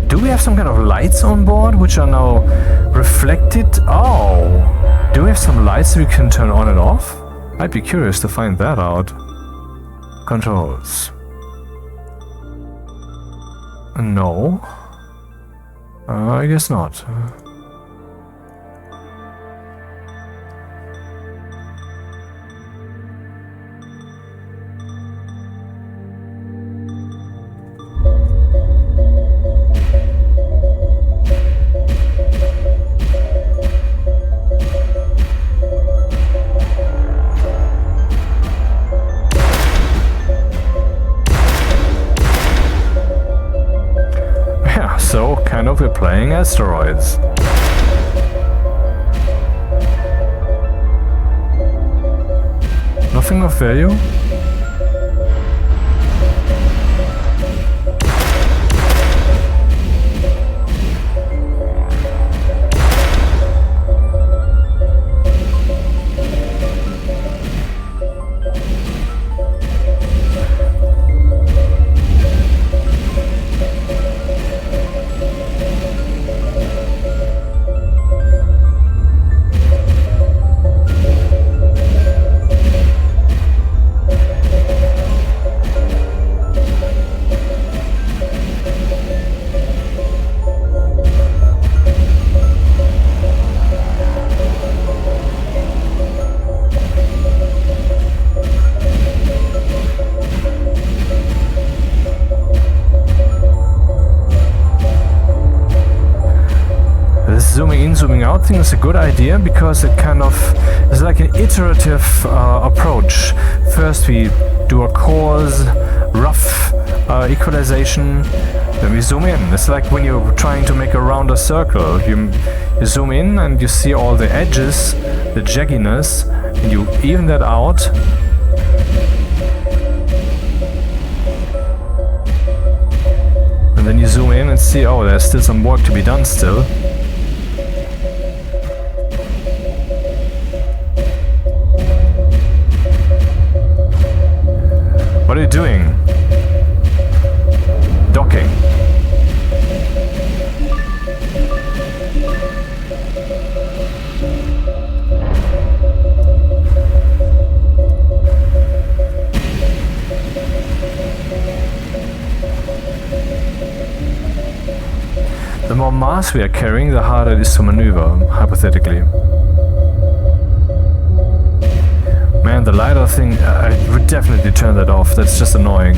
Do we have some kind of lights on board which are now reflected? Oh! Do we have some lights we can turn on and off? I'd be curious to find that out. Controls. No. I guess not. So, kind of, we're playing Asteroids. Nothing of value? Zooming in, zooming out thing is a good idea because it kind of is like an iterative approach. First we do a coarse, rough equalization, then we zoom in. It's like when you're trying to make a rounder circle. You zoom in and you see all the edges, the jagginess, and you even that out. And then you zoom in and see, oh, there's still some work to be done still. What are you doing? The more mass we are carrying, the harder it is to maneuver, hypothetically. Man, the LiDAR thing, I would definitely turn that off. That's just annoying.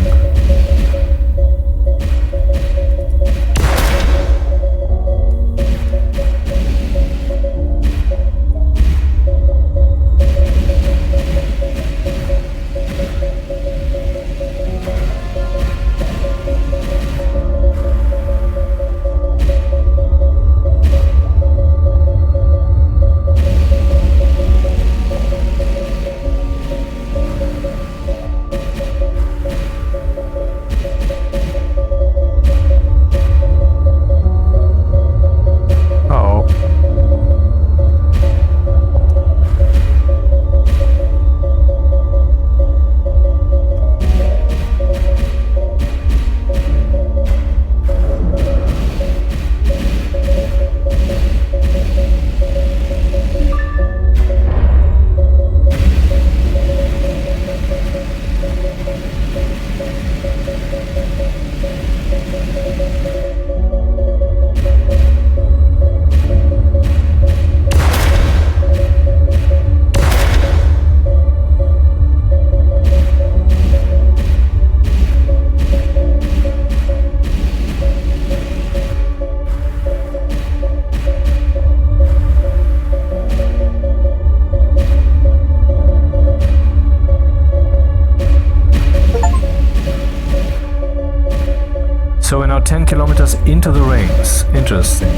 So we're now 10 kilometers into the rings. Interesting.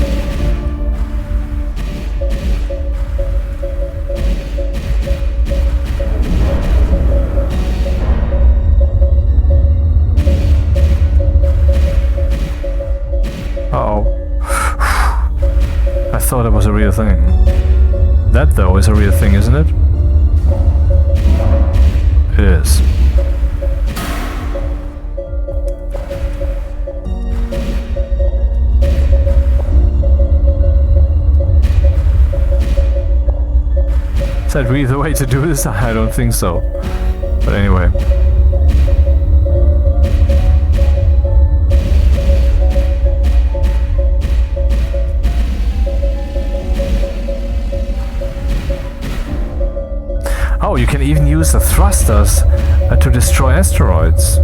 Uh-oh. I thought it was a real thing. That, though, is a real thing, isn't it? It is. Is that really the way to do this? I don't think so. But anyway. Oh, you can even use the thrusters to destroy asteroids.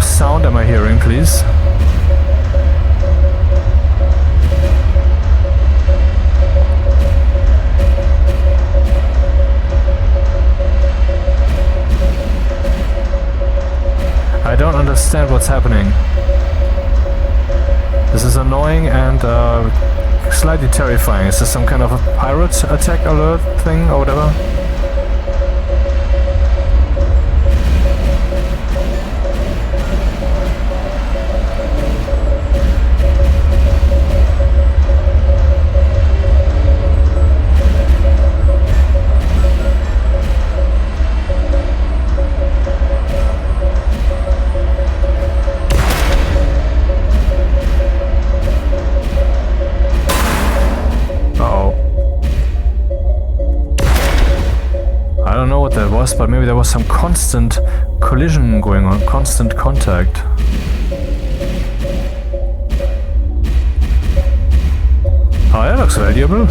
Sound am I hearing, please? I don't understand what's happening. This is annoying and slightly terrifying. Is this some kind of a pirate attack alert thing or whatever? But maybe there was some constant collision going on, constant contact. Oh, that looks valuable.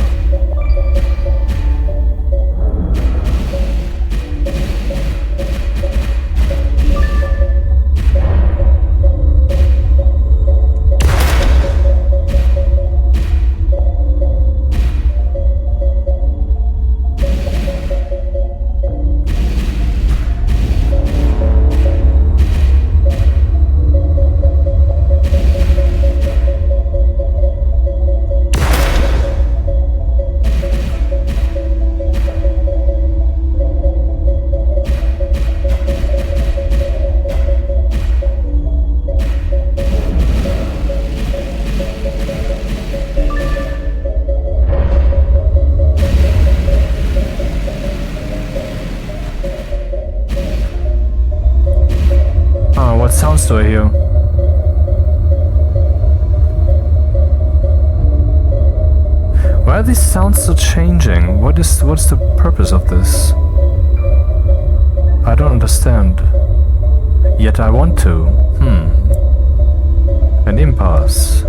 do I hear? Why are these sounds so changing? What's the purpose of this? I don't understand. Yet I want to. An impasse.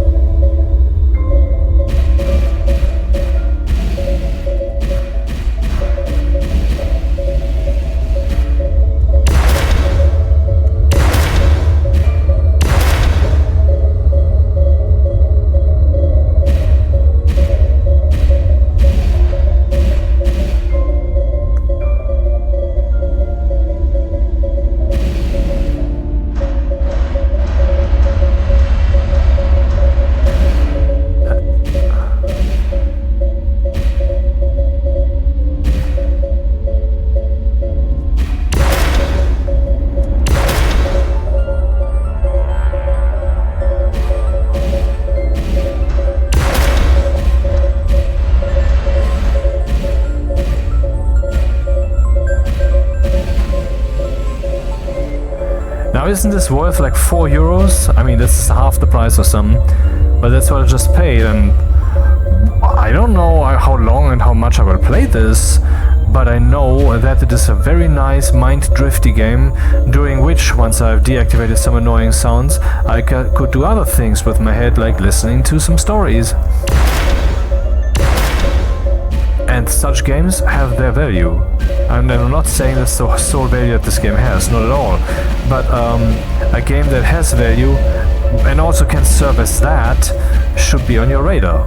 Now isn't this worth like €4? I mean, this is half the price or something, but that's what I just paid, and I don't know how long and how much I will play this, but I know that it is a very nice mind-drifty game, during which, once I've deactivated some annoying sounds, I could do other things with my head, like listening to some stories. And such games have their value. And I'm not saying that's the sole value that this game has, not at all. But a game that has value and also can serve as that should be on your radar.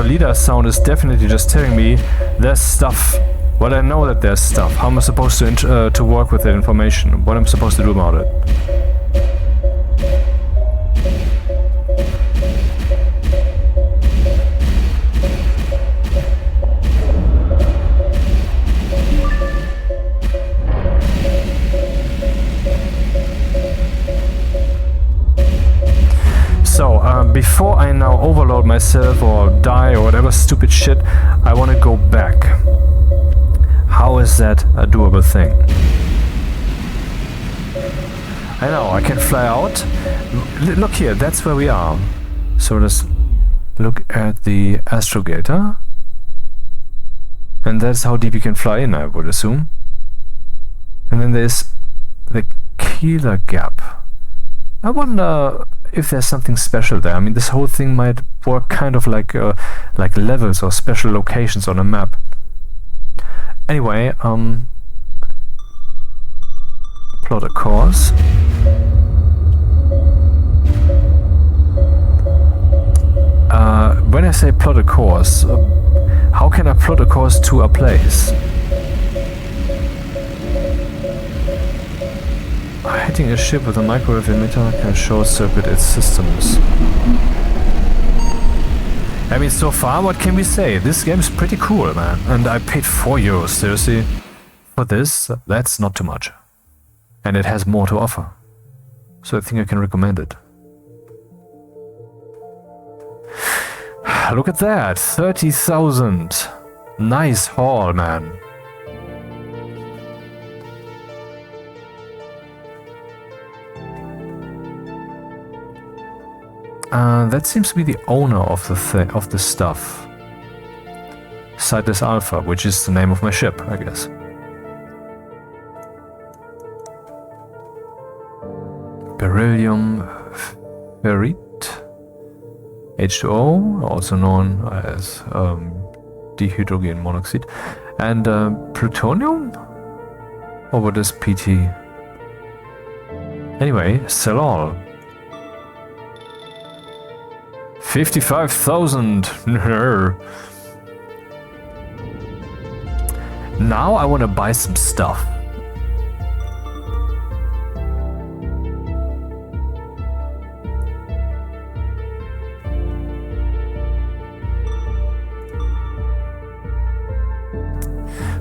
LIDAR sound is definitely just telling me there's stuff. Well, I know that there's stuff. How am I supposed to work with that information? What am I supposed to do about it? Before I now overload myself or die or whatever stupid shit, I want to go back. How is that a doable thing? I know, I can fly out. Look here, that's where we are. So let's look at the astrogator. And that's how deep you can fly in, I would assume. And then there's the Keeler Gap. I wonder if there's something special there. I mean, this whole thing might work kind of like levels or special locations on a map. Anyway, plot a course. When I say plot a course, how can I plot a course to a place? Hitting a ship with a microwave emitter can short-circuit its systems. I mean, so far, what can we say? This game is pretty cool, man. And I paid €4, seriously. For this, that's not too much. And it has more to offer. So I think I can recommend it. Look at that! 30,000! Nice haul, man. That seems to be the owner of the stuff. Cytus Alpha, which is the name of my ship, I guess. beryllium ferrite, H2O, also known as dihydrogen monoxide, and plutonium? Or what is PT? Anyway, sell all. 55,000! Now I want to buy some stuff.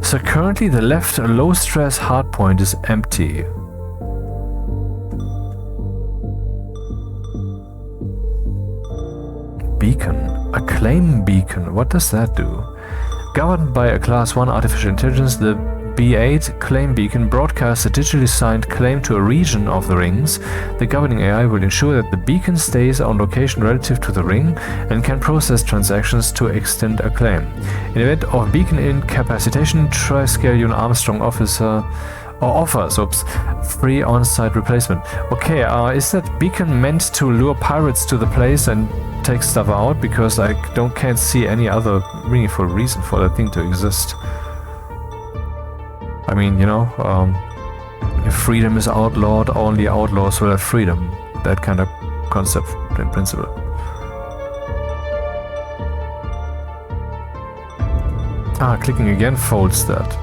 So currently the left low stress hardpoint is empty. Beacon. A claim beacon. What does that do? Governed by a Class 1 artificial intelligence, the B8 claim beacon broadcasts a digitally signed claim to a region of the rings. The governing AI will ensure that the beacon stays on location relative to the ring and can process transactions to extend a claim. In event of beacon incapacitation, Triskelion Armstrong offers free on-site replacement. Okay, is that beacon meant to lure pirates to the place and take stuff out? Because I can't see any other meaningful reason for that thing to exist. I mean, you know, if freedom is outlawed, only outlaws will have freedom. That kind of concept in principle. Clicking again folds that.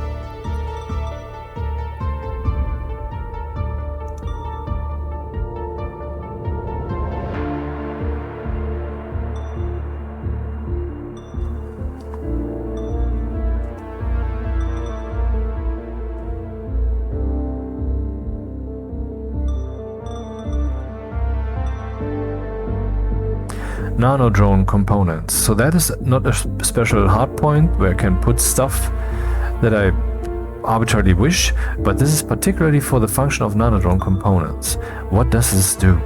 Nano drone components. So that is not a special hardpoint where I can put stuff that I arbitrarily wish, but this is particularly for the function of nano drone components. What does this do?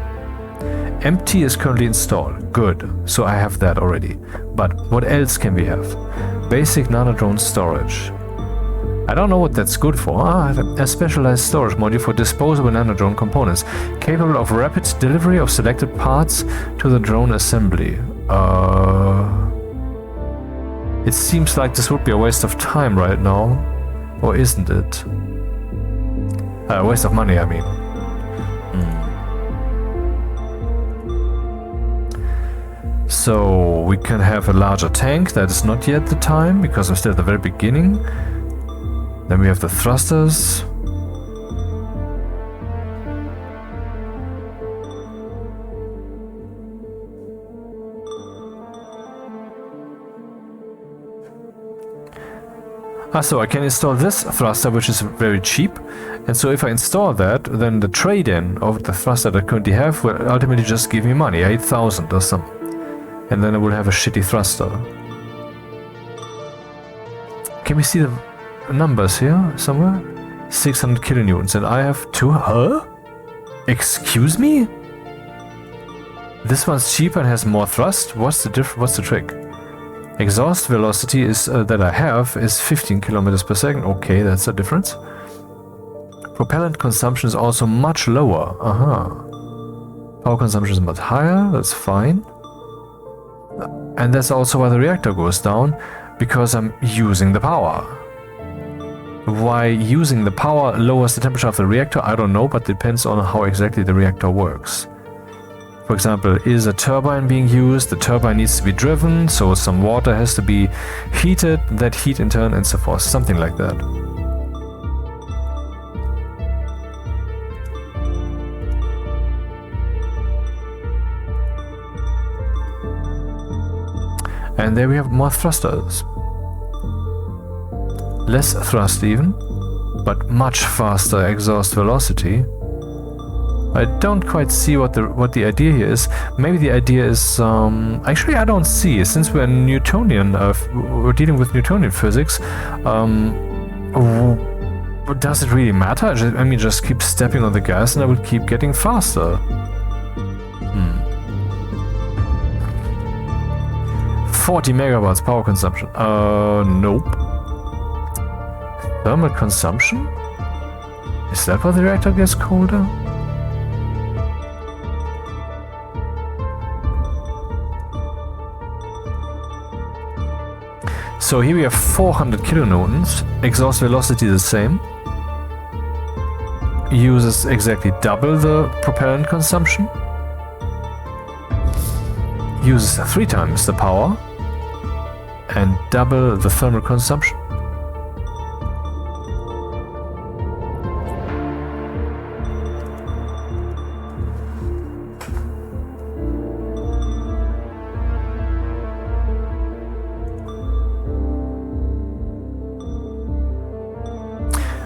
MT is currently installed. Good. So I have that already. But what else can we have? Basic nano drone storage. I don't know what that's good for. A specialized storage module for disposable nanodrone components, capable of rapid delivery of selected parts to the drone assembly. It seems like this would be a waste of time right now. Or isn't it? A waste of money, I mean. So we can have a larger tank. That is not yet the time, because I'm still at the very beginning. Then we have the thrusters. So I can install this thruster, which is very cheap. And so if I install that, then the trade-in of the thruster that I currently have will ultimately just give me money, 8,000 or something. And then I will have a shitty thruster. Can we see the numbers here somewhere? 600 kilonewtons, and I have 2. Excuse me? This one's cheaper and has more thrust. What's the trick? Exhaust velocity is that I have is 15 kilometers per second. Okay, that's a difference. Propellant consumption is also much lower. Power consumption is much higher. That's fine. And that's also why the reactor goes down, because I'm using the power. Why using the power lowers the temperature of the reactor, I don't know, but depends on how exactly the reactor works. For example, is a turbine being used? The turbine needs to be driven, so some water has to be heated, that heat in turn, and so forth. Something like that. And there we have more thrusters. Less thrust even, but much faster exhaust velocity. I don't quite see what the idea here is. Maybe the idea is actually I don't see. Since we're Newtonian, we're dealing with Newtonian physics. Does it really matter? I mean, just keep stepping on the gas and I will keep getting faster. 40 megawatts power consumption. Nope. Thermal consumption? Is that why the reactor gets colder? So here we have 400 kilonewtons, exhaust velocity the same, uses exactly double the propellant consumption, uses 3 times the power, and double the thermal consumption.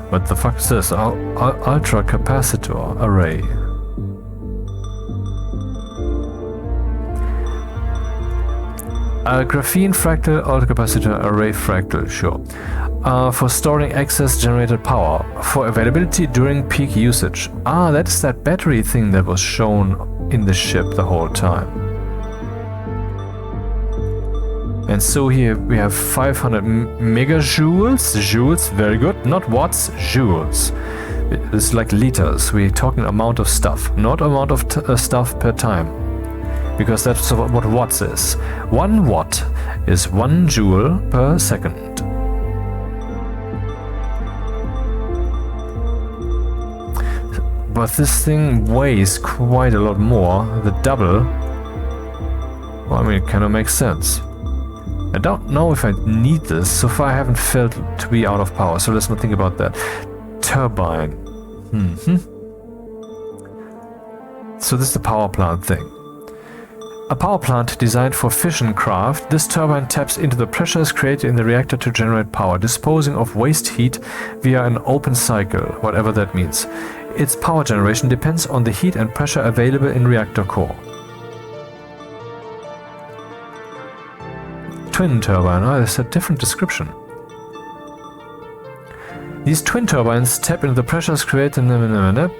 What the fuck is this? Ultra capacitor array. Graphene fractal ultra capacitor array fractal, sure. For storing excess generated power. For availability during peak usage. Ah, that's that battery thing that was shown in the ship the whole time. And so here we have 500 megajoules, joules, very good, not watts, joules. It's like liters, we're talking amount of stuff, not amount of stuff per time. Because that's what watts is. 1 watt is 1 joule per second. But this thing weighs quite a lot more, the double. Well, I mean, it kind of makes sense. I don't know if I need this. So far I haven't felt to be out of power, so let's not think about that. Turbine. So this is the power plant thing. A power plant designed for fission craft, this turbine taps into the pressures created in the reactor to generate power, disposing of waste heat via an open cycle, whatever that means. Its power generation depends on the heat and pressure available in reactor core. Twin turbine, that's a different description. These twin turbines tap into the pressures created,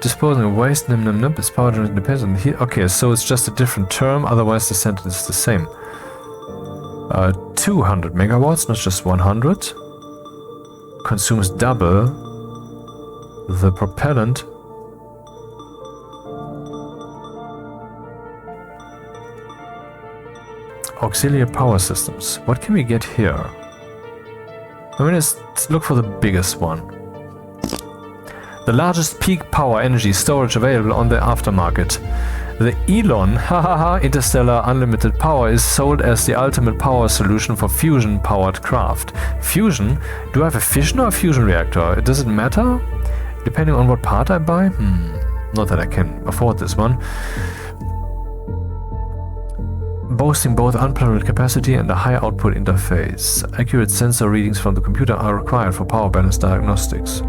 disposing of waste, its power generation depends on the heat. Okay, so it's just a different term, otherwise the sentence is the same. 200 megawatts, not just 100. Consumes double the propellant. Auxiliary power systems. What can we get here? I mean, let's look for the biggest one. The largest peak power energy storage available on the aftermarket. The Elon Interstellar Unlimited Power is sold as the ultimate power solution for fusion-powered craft. Fusion? Do I have a fission or a fusion reactor? Does it matter? Depending on what part I buy? Not that I can afford this one. Boasting both unparalleled capacity and a high output interface. Accurate sensor readings from the computer are required for power balance diagnostics.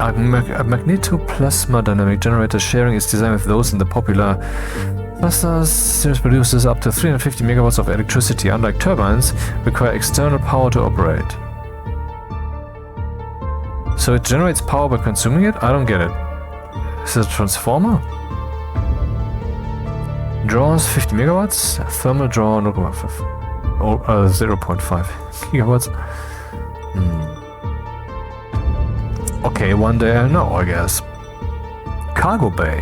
A magnetoplasma dynamic generator sharing is designed with those in the popular clusters. Series produces up to 350 megawatts of electricity. Unlike turbines, require external power to operate. So it generates power by consuming it? I don't get it. Is it a transformer? Draws 50 megawatts, thermal draw 0.5 gigawatts. Okay, one day I'll know, I guess. Cargo bay.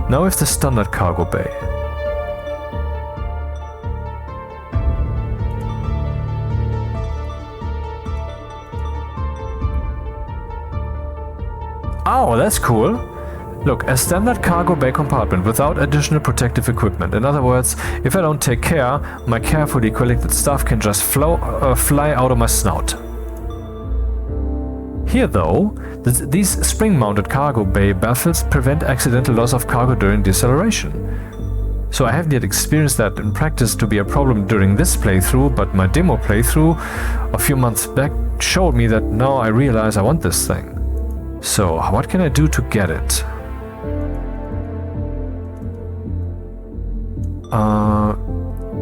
Now with the standard cargo bay. Oh, that's cool. Look, a standard cargo bay compartment without additional protective equipment. In other words, if I don't take care, my carefully collected stuff can just fly out of my snout. Here though, these spring-mounted cargo bay baffles prevent accidental loss of cargo during deceleration. So I haven't yet experienced that in practice to be a problem during this playthrough, but my demo playthrough a few months back showed me that now I realize I want this thing. So what can I do to get it?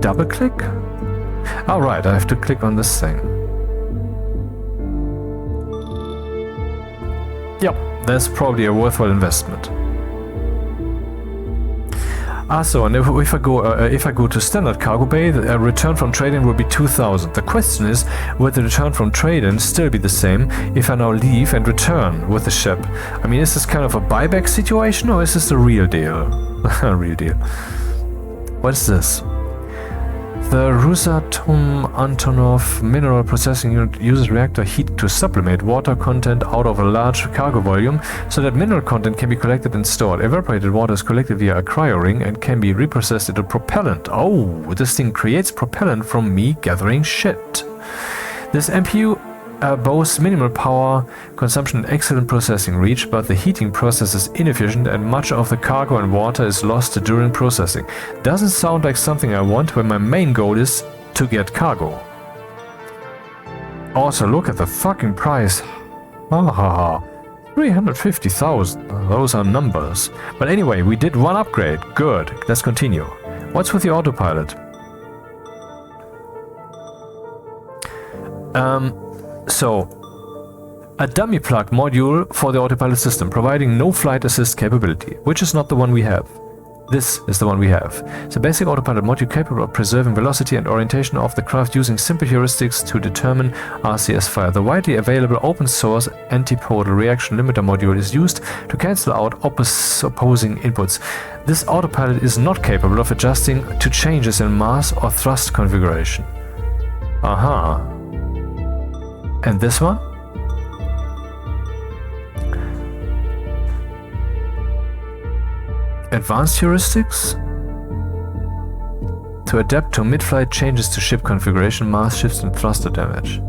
Double click? Oh right, I have to click on this thing. Yep, that's probably a worthwhile investment. So and if I go to standard cargo bay, the return from trade-in will be 2,000. The question is, will the return from trade-in still be the same if I now leave and return with the ship? I mean, is this kind of a buyback situation, or is this the real deal? Real deal. What is this? The Rosatom Antonov mineral processing unit uses reactor heat to sublimate water content out of a large cargo volume so that mineral content can be collected and stored. Evaporated water is collected via a cryo ring and can be reprocessed into propellant. Oh, this thing creates propellant from me gathering shit. This MPU boasts minimal power consumption and excellent processing reach, but the heating process is inefficient and much of the cargo and water is lost during processing. Doesn't sound like something I want when my main goal is to get cargo. Also, look at the fucking price. Hahaha. 350,000. Those are numbers. But anyway, we did one upgrade. Good. Let's continue. What's with the autopilot? So, a dummy plug module for the autopilot system, providing no flight assist capability, which is not the one we have. This is the one we have. It's a basic autopilot module capable of preserving velocity and orientation of the craft using simple heuristics to determine RCS fire. The widely available open source antipodal reaction limiter module is used to cancel out opposing inputs. This autopilot is not capable of adjusting to changes in mass or thrust configuration. Aha. And this one? Advanced heuristics? To adapt to mid-flight changes to ship configuration, mass shifts and thruster damage.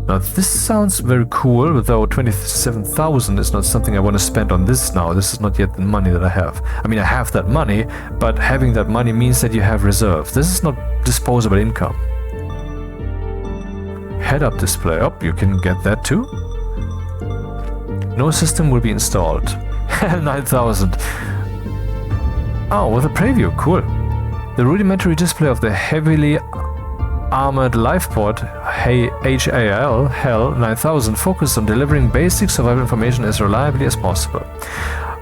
Now this sounds very cool, though 27,000 is not something I want to spend on this now. This is not yet the money that I have. I mean, I have that money, but having that money means that you have reserves. This is not disposable income. Head-up display. Oh, you can get that too. No system will be installed. 9,000. Oh, with a preview. Cool. The rudimentary display of the heavily armored lifeport HAL 9000 focused on delivering basic survival information as reliably as possible.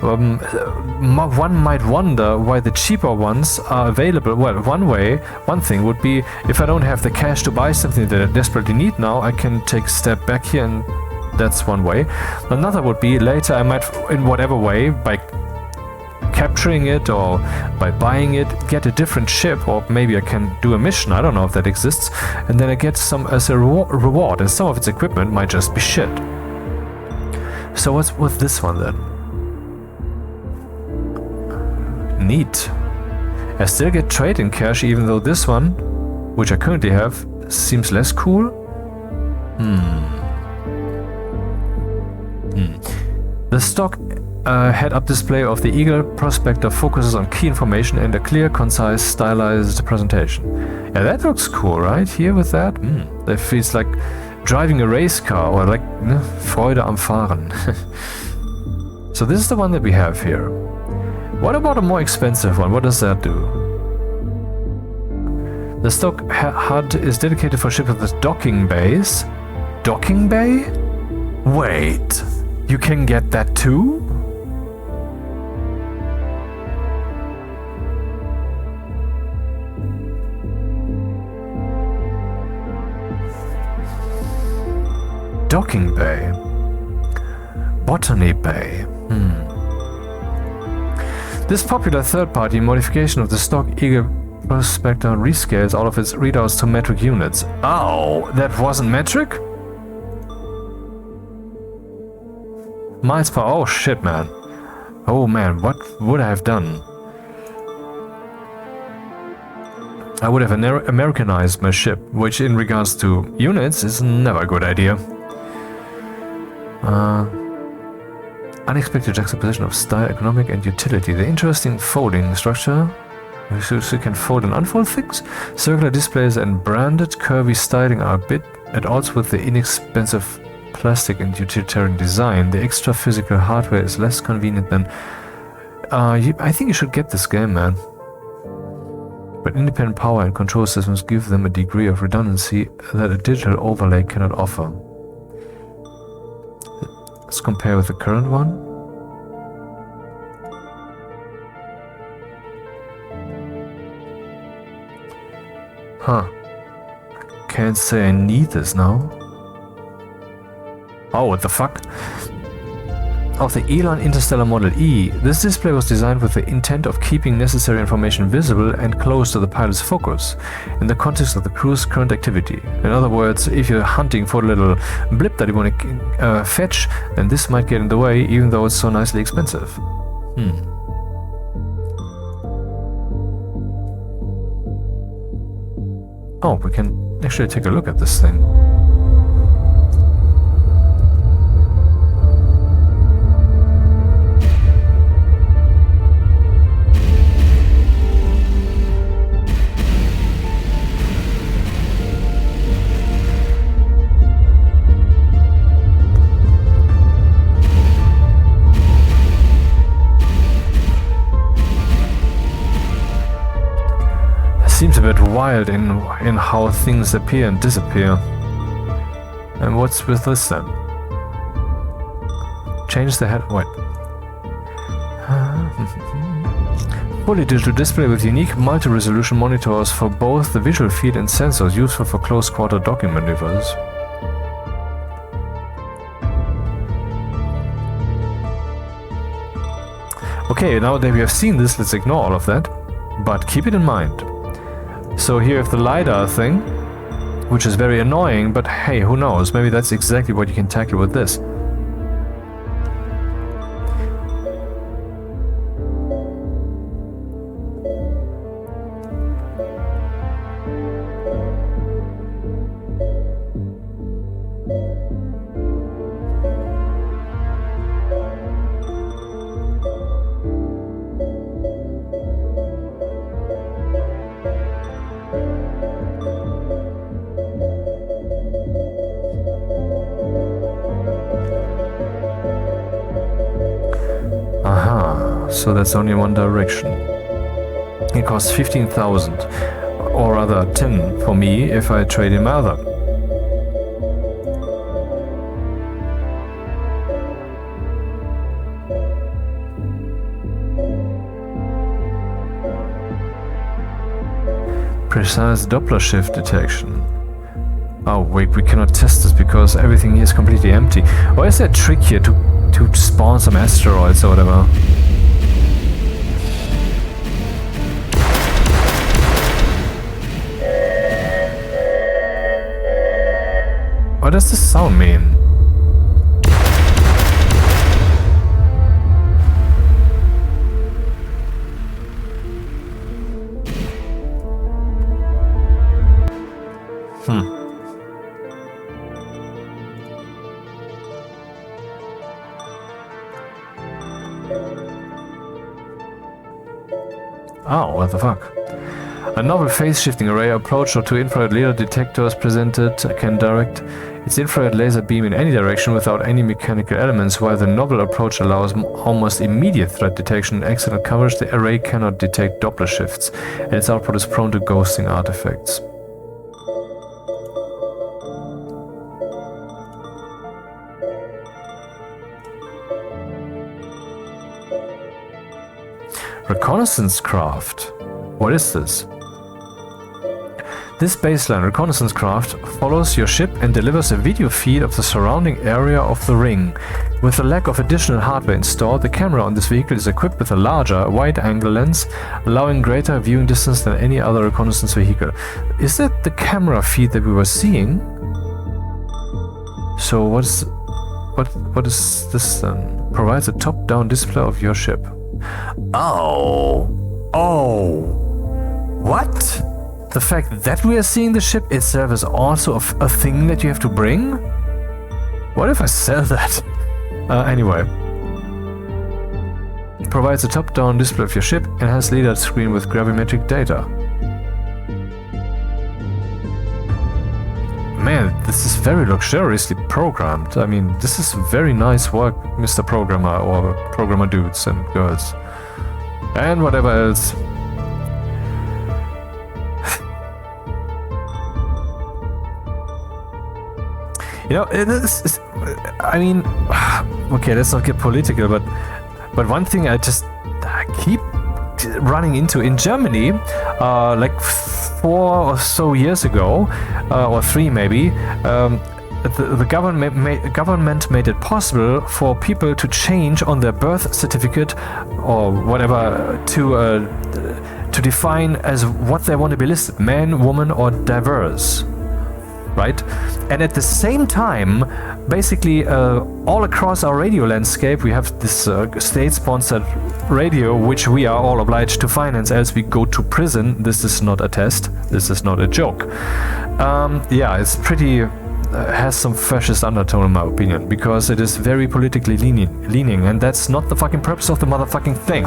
One might wonder why the cheaper ones are available. Well, one thing would be, if I don't have the cash to buy something that I desperately need now, I can take a step back here, and that's one way. Another would be, later I might, in whatever way, by capturing it or by buying it, get a different ship, or maybe I can do a mission, I don't know if that exists, and then I get some as a reward, and some of its equipment might just be shit. So what's with this one then? Neat. I still get trade-in cash, even though this one, which I currently have, seems less cool. The stock head-up display of the Eagle Prospector focuses on key information and a clear, concise, stylized presentation. Yeah, that looks cool, right? Here with that? That feels like driving a race car, or like Freude am Fahren. So this is the one that we have here. What about a more expensive one? What does that do? The stock HUD is dedicated for ships with docking bays. Docking bay? Wait, you can get that too? Docking bay. Botany bay. This popular third-party modification of the stock Eagle Prospector rescales all of its readouts to metric units. Oh, that wasn't metric? Miles per hour? Oh shit, man. Oh man, what would I have done? I would have Americanized my ship, which in regards to units is never a good idea. Unexpected juxtaposition of style, economic and utility. The interesting folding structure, so you can fold and unfold things. Circular displays and branded curvy styling are a bit at odds with the inexpensive plastic and utilitarian design. The extra physical hardware is less convenient than... I think you should get this game, man. But independent power and control systems give them a degree of redundancy that a digital overlay cannot offer. Let's compare with the current one. Huh. Can't say I need this now. Oh, what the fuck? Of the Elon Interstellar Model E, this display was designed with the intent of keeping necessary information visible and close to the pilot's focus in the context of the crew's current activity. In other words, if you're hunting for a little blip that you want to fetch, then this might get in the way, even though it's so nicely expensive. Oh, we can actually take a look at this thing. Seems a bit wild in how things appear and disappear. And what's with this then? Change the head. What? Fully digital display with unique multi-resolution monitors for both the visual field and sensors, useful for close-quarter docking maneuvers. Okay, now that we have seen this, let's ignore all of that. But keep it in mind. So here we have the LiDAR thing, which is very annoying, but hey, who knows? Maybe that's exactly what you can tackle with this. So that's only one direction. It costs 15,000, or rather 10 for me if I trade in my other. Precise Doppler shift detection. Oh wait, we cannot test this because everything here is completely empty. Or is there a trick here to spawn some asteroids or whatever? What does this sound mean? Oh, what the fuck? A novel phase-shifting array approach or two infrared laser detectors presented can direct its infrared laser beam in any direction without any mechanical elements. While the novel approach allows almost immediate threat detection and excellent coverage, the array cannot detect Doppler shifts, and its output is prone to ghosting artifacts. Reconnaissance craft. What is this? This baseline reconnaissance craft follows your ship and delivers a video feed of the surrounding area of the ring. With the lack of additional hardware installed, the camera on this vehicle is equipped with a larger, wide-angle lens, allowing greater viewing distance than any other reconnaissance vehicle. Is that the camera feed that we were seeing? So what is this then? Provides a top-down display of your ship. Oh! What? The fact that we are seeing the ship itself is also a thing that you have to bring? What if I sell that? Anyway. It provides a top-down display of your ship and has LiDAR screen with gravimetric data. Man, this is very luxuriously programmed. I mean, this is very nice work, Mr. Programmer or programmer dudes and girls. And whatever else. You know, I mean, okay, let's not get political, but one thing I keep running into in Germany, like 4 or so years ago, or 3 maybe. The government made it possible for people to change on their birth certificate or whatever to define as what they want to be listed, man, woman, or diverse. Right? And at the same time, basically all across our radio landscape, we have this state-sponsored radio, which we are all obliged to finance, else we go to prison. This is not a test. This is not a joke. Yeah, it's pretty... has some fascist undertone in my opinion, because it is very politically leaning, and that's not the fucking purpose of the motherfucking thing.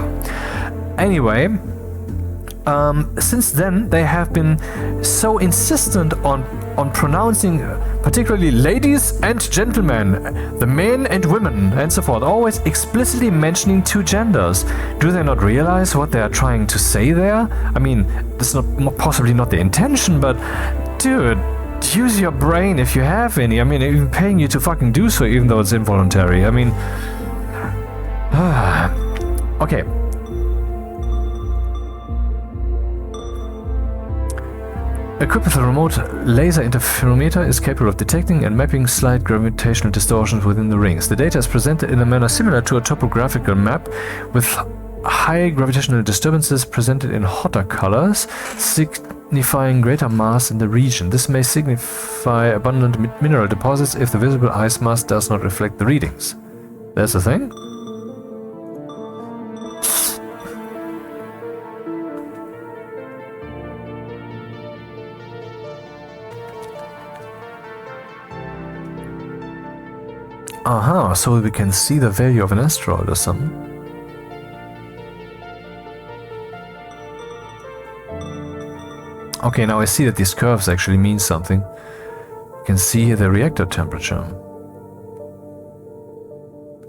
Anyway, since then they have been so insistent on pronouncing particularly ladies and gentlemen, the men and women, and so forth, always explicitly mentioning 2 genders. Do they not realize what they are trying to say there? I mean, this is possibly not the intention, but dude, use your brain if you have any. I mean, even paying you to fucking do so, even though it's involuntary. I mean, okay. Equipped with a remote laser interferometer, is capable of detecting and mapping slight gravitational distortions within the rings. The data is presented in a manner similar to a topographical map, with high gravitational disturbances presented in hotter colors, signifying greater mass in the region. This may signify abundant mineral deposits if the visible ice mass does not reflect the readings. That's the thing? Aha, so we can see the value of an asteroid or something. Okay, now I see that these curves actually mean something. You can see here the reactor temperature.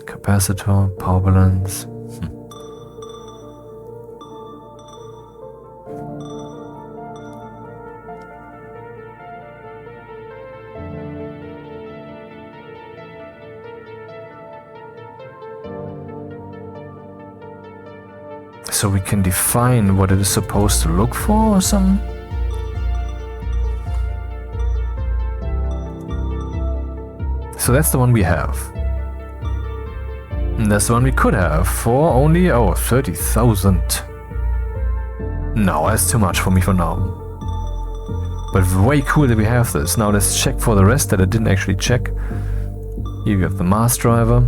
Capacitor, power balance. So we can define what it is supposed to look for or something? So that's the one we have. And that's the one we could have for only, 30,000. No, that's too much for me for now. But way cool that we have this. Now let's check for the rest that I didn't actually check. Here we have the mass driver.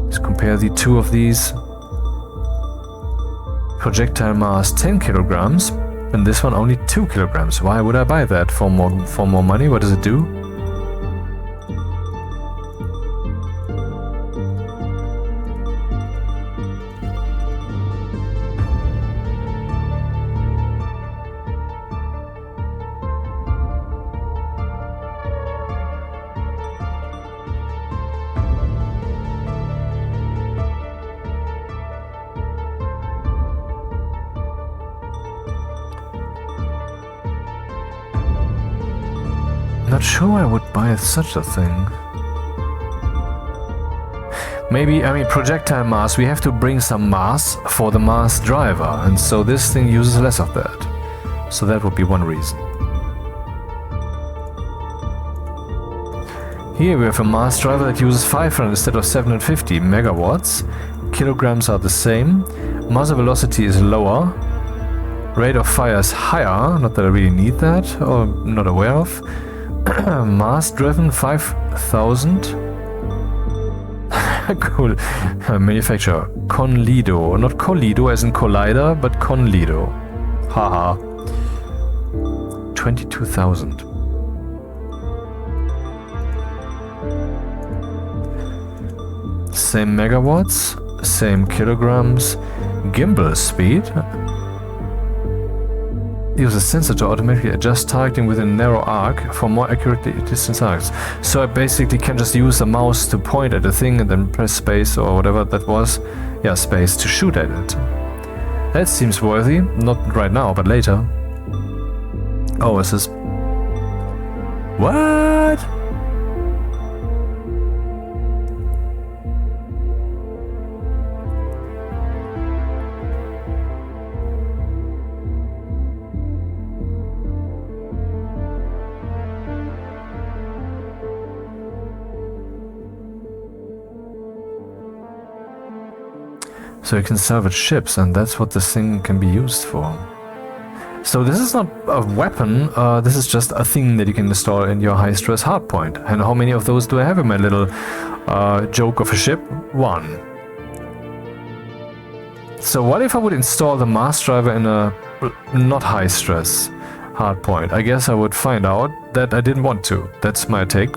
Let's compare the 2 of these. Projectile mass 10 kilograms, and this one only 2 kilograms. Why would I buy that for more money? What does it do? Not sure I would buy such a thing. Maybe, I mean, projectile mass, we have to bring some mass for the mass driver, and so this thing uses less of that. So that would be one reason. Here we have a mass driver that uses 500 instead of 750 megawatts. Kilograms are the same. Muzzle velocity is lower. Rate of fire is higher, not that I really need that, or not aware of. Mass driven 5,000. Cool. Manufacturer Conlido, not Collido as in collider, but Conlido. Haha. 22,000. Same megawatts, same kilograms. Gimbal speed. Use a sensor to automatically adjust targeting within a narrow arc for more accurately distance targets. So I basically can just use a mouse to point at a thing and then press space or whatever that was. Yeah, space to shoot at it. That seems worthy. Not right now, but later. Oh, is this... What? So you can salvage ships, and that's what this thing can be used for. So this is not a weapon, this is just a thing that you can install in your high-stress hardpoint. And how many of those do I have in my little joke of a ship? One. So what if I would install the mass driver in a not high-stress hardpoint? I guess I would find out that I didn't want to. That's my take.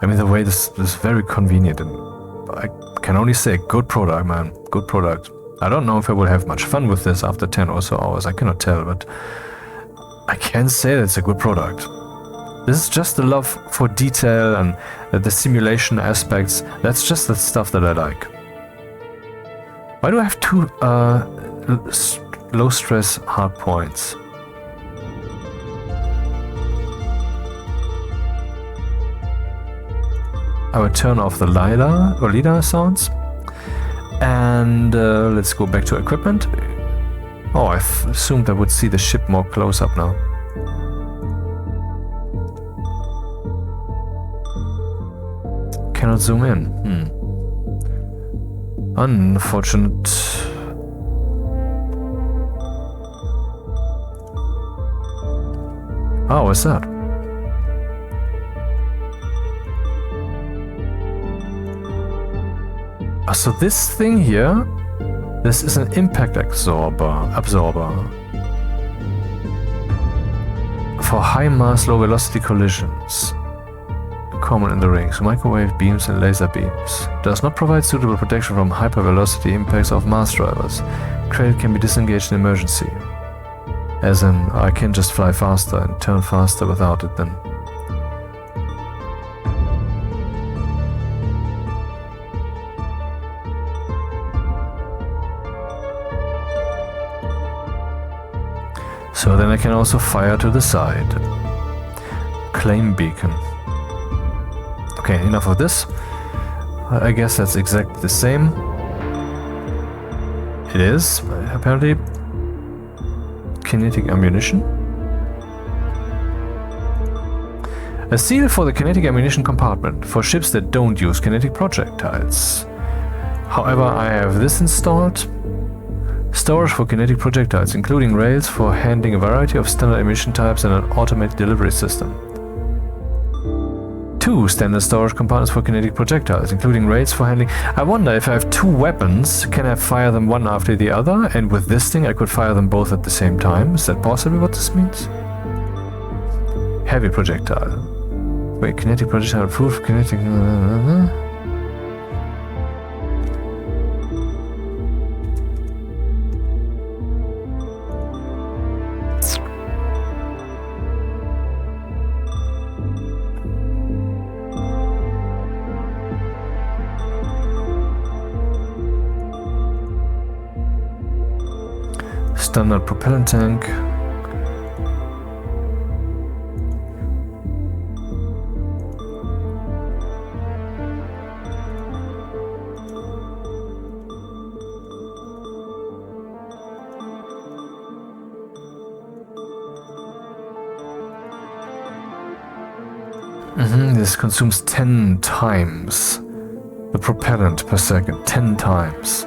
I mean, the way this is very convenient, and I can only say good product, man. Good product. I don't know if I will have much fun with this after 10 or so hours. I cannot tell, but I can say that it's a good product. This is just the love for detail and the simulation aspects. That's just the stuff that I like. Why do I have two low-stress hardpoints? I will turn off the LiDAR sounds. And let's go back to equipment. Oh, I assumed I would see the ship more close up now. Cannot zoom in. Unfortunate. Oh, what's that? So this thing here, this is an impact absorber for high mass, low velocity collisions. Common in the rings, microwave beams and laser beams. Does not provide suitable protection from hypervelocity impacts of mass drivers. Credit can be disengaged in emergency. As in, I can just fly faster and turn faster without it then. So then I can also fire to the side. Claim beacon. Okay, enough of this. I guess that's exactly the same. It is, apparently. Kinetic ammunition. A seal for the kinetic ammunition compartment for ships that don't use kinetic projectiles. However, I have this installed. Storage for kinetic projectiles, including rails for handling a variety of standard ammunition types and an automated delivery system. 2 standard storage compartments for kinetic projectiles, including rails for handling... I wonder if I have 2 weapons, can I fire them one after the other? And with this thing I could fire them both at the same time? Is that possibly what this means? Heavy projectile. Wait, kinetic projectile proof, kinetic... Standard propellant tank. This consumes 10 times the propellant per second. 10 times.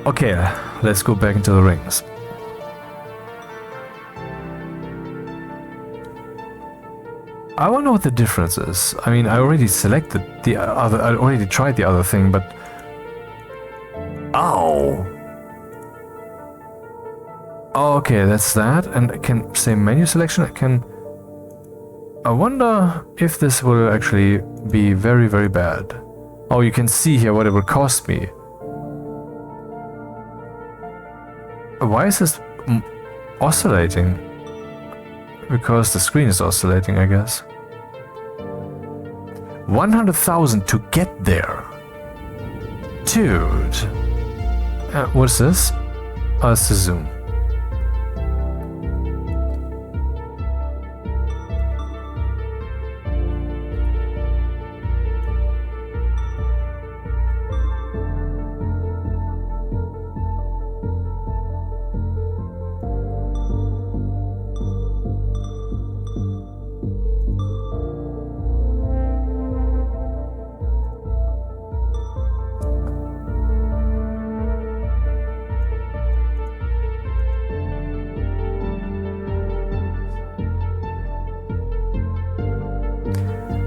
Okay, let's go back into the rings. I wonder what the difference is. I mean, I already selected the other, I already tried the other thing, but... Ow! Okay, that's that, and I can say menu selection, I wonder if this will actually be very, very bad. Oh, you can see here what it will cost me. Why is this oscillating? Because the screen is oscillating, I guess. 100,000 to get there. Dude. What's this? Oh, it's the zoom.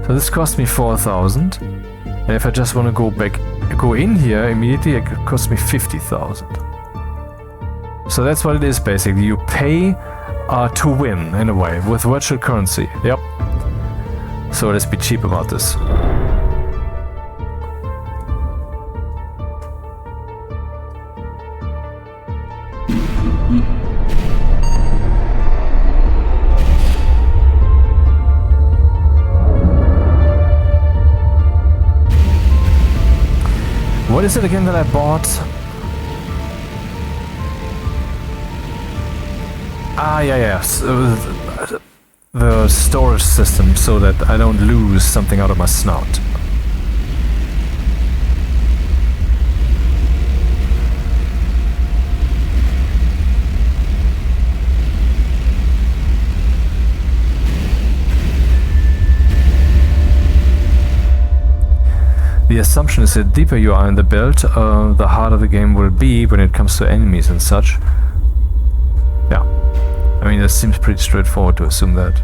So this cost me 4,000. And if I just want to go in here immediately, it costs me 50,000. So that's what it is basically. You pay to win in a way with virtual currency. Yep. So let's be cheap about this. What is it again that I bought? Yes. The storage system so that I don't lose something out of my snout. The assumption is that the deeper you are in the build, the harder the game will be when it comes to enemies and such. Yeah. I mean, that seems pretty straightforward to assume that.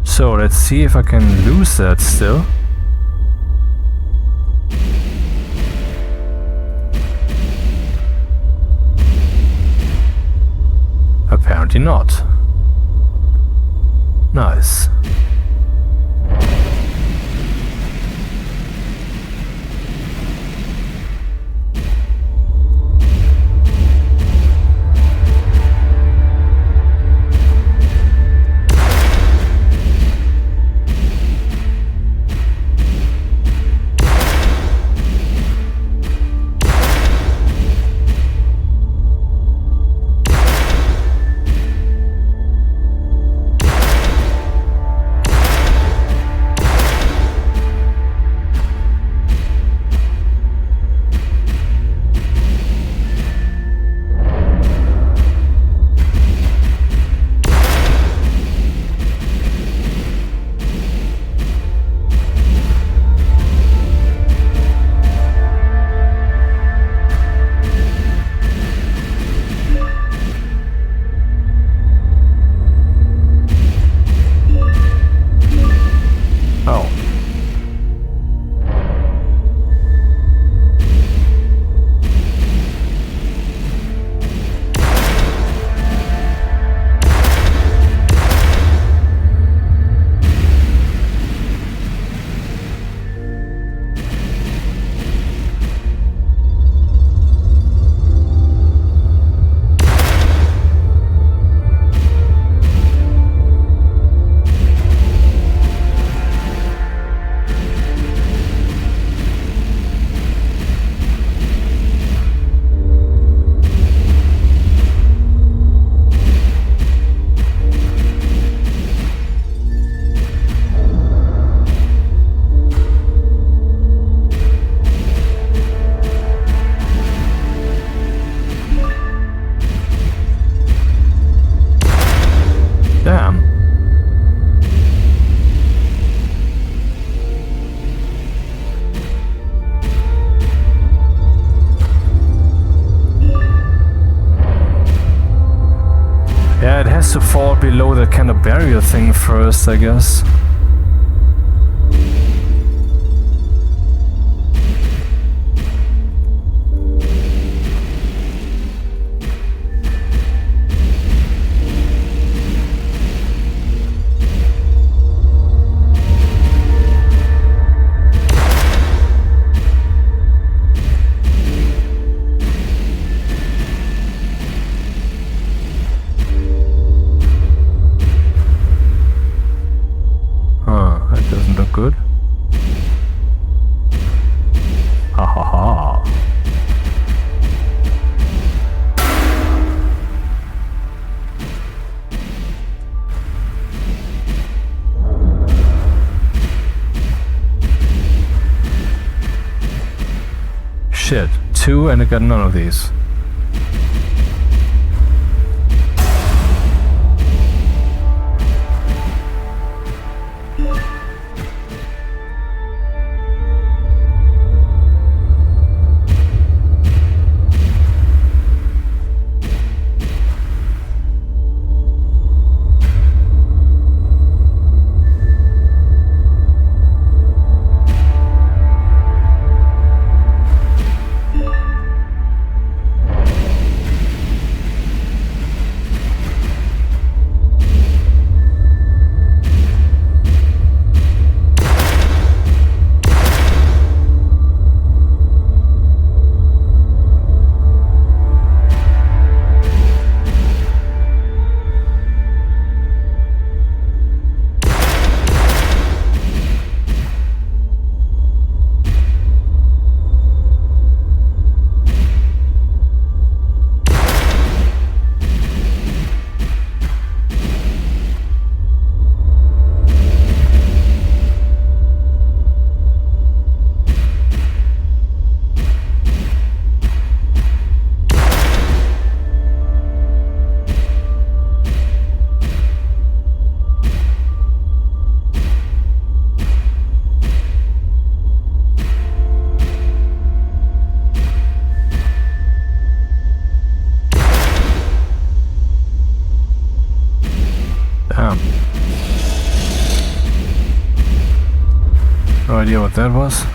So let's see if I can lose that still. Apparently not. Nice. has to fall below that kind of barrier thing first, I guess. Good. Ha ha ha. Shit, 2 and I got none of these. No idea what that was.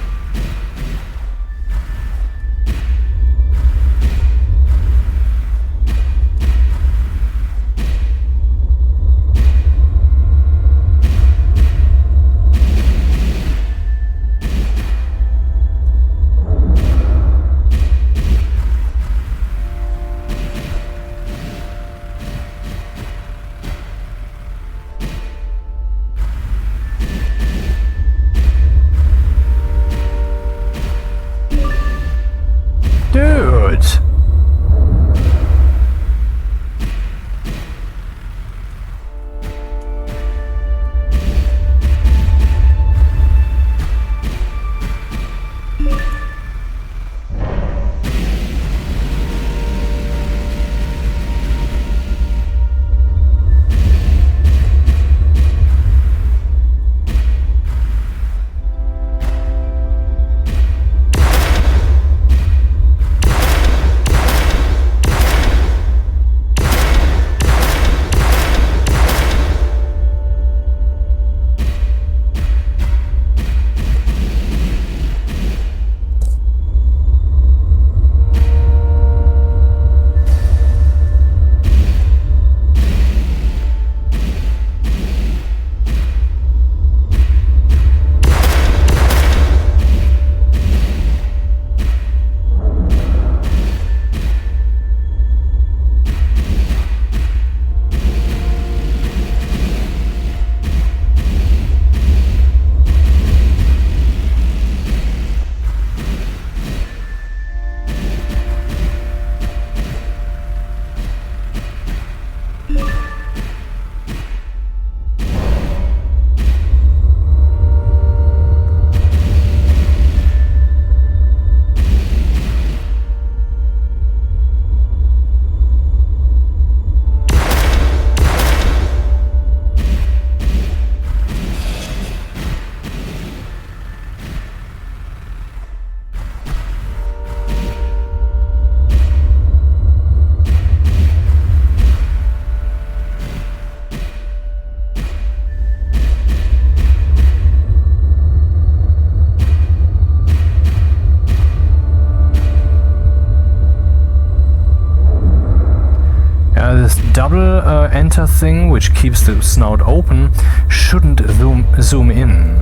double enter thing, which keeps the snout open, shouldn't zoom in.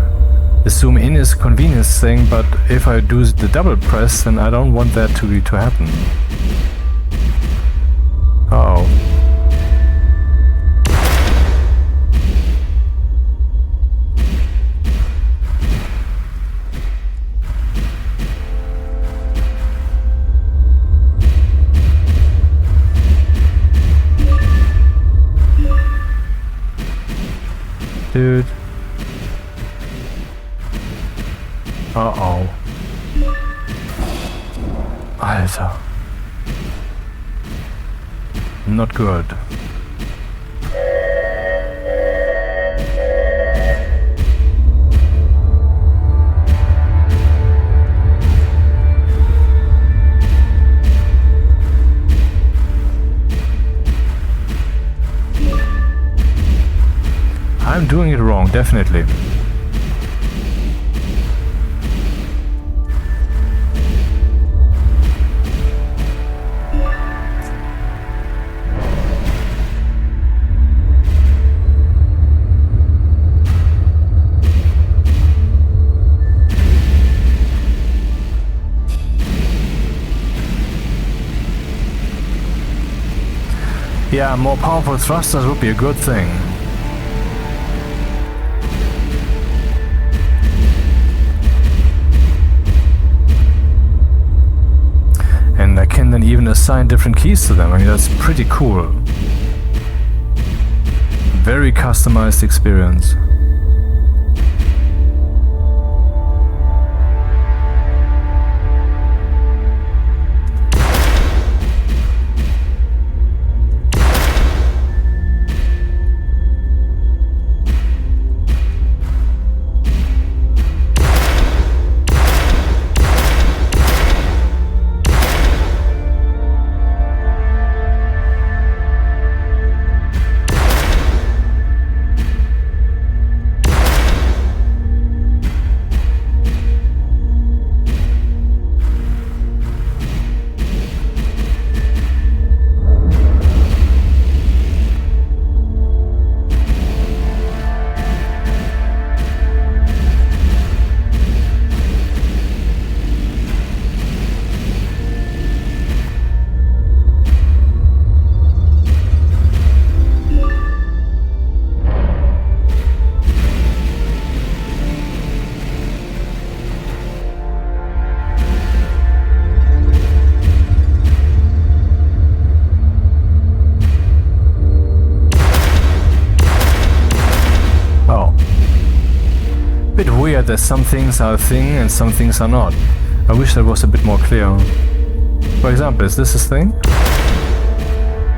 The zoom in is a convenience thing, but if I do the double press, then I don't want that to happen. Uh-oh. Dude. Uh-oh. Alter. Not good. I'm doing it wrong, definitely. Yeah, more powerful thrusters would be a good thing. And I can then even assign different keys to them. I mean, that's pretty cool. Very customized experience. Bit weird that some things are a thing and some things are not. I wish that was a bit more clear. For example, is this a thing?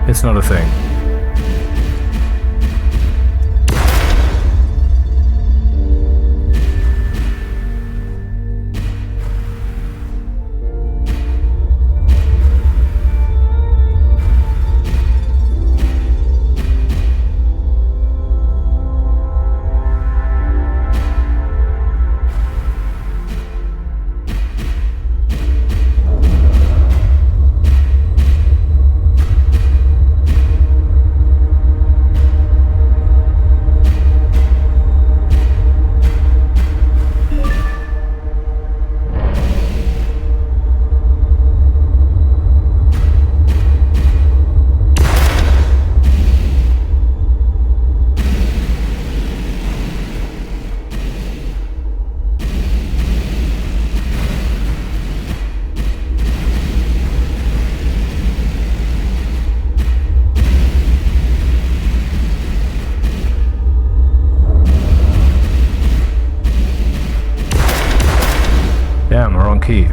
It's not a thing. Damn, wrong key.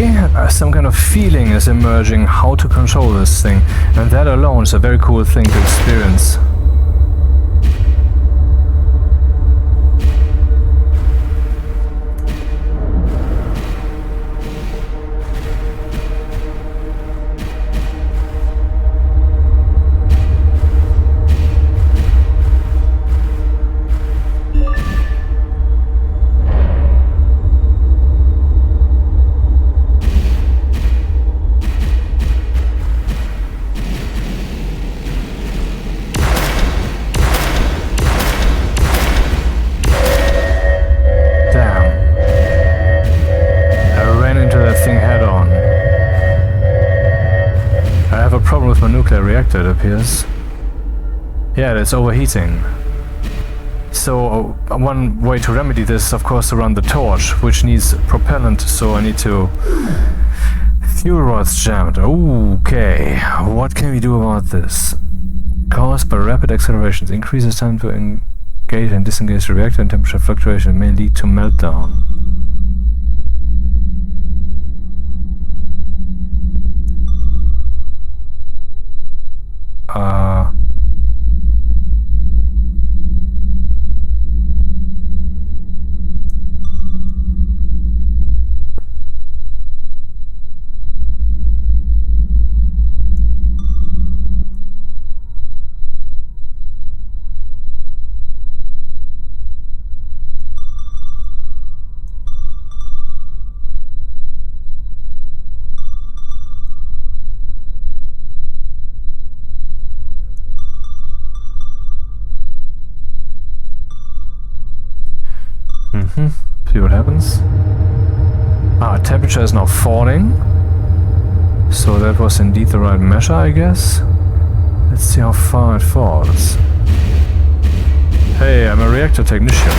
Okay, some kind of feeling is emerging how to control this thing, and that alone is a very cool thing to experience. With my nuclear reactor, it appears. Yeah, it's overheating. So one way to remedy this is of course to run the torch, which needs propellant, so I need to... Fuel rods jammed. Okay, what can we do about this? Caused by rapid accelerations, increases time to engage and disengage the reactor, and temperature fluctuation may lead to meltdown. See what happens. Temperature is now falling. So that was indeed the right measure, I guess. Let's see how far it falls. Hey, I'm a reactor technician.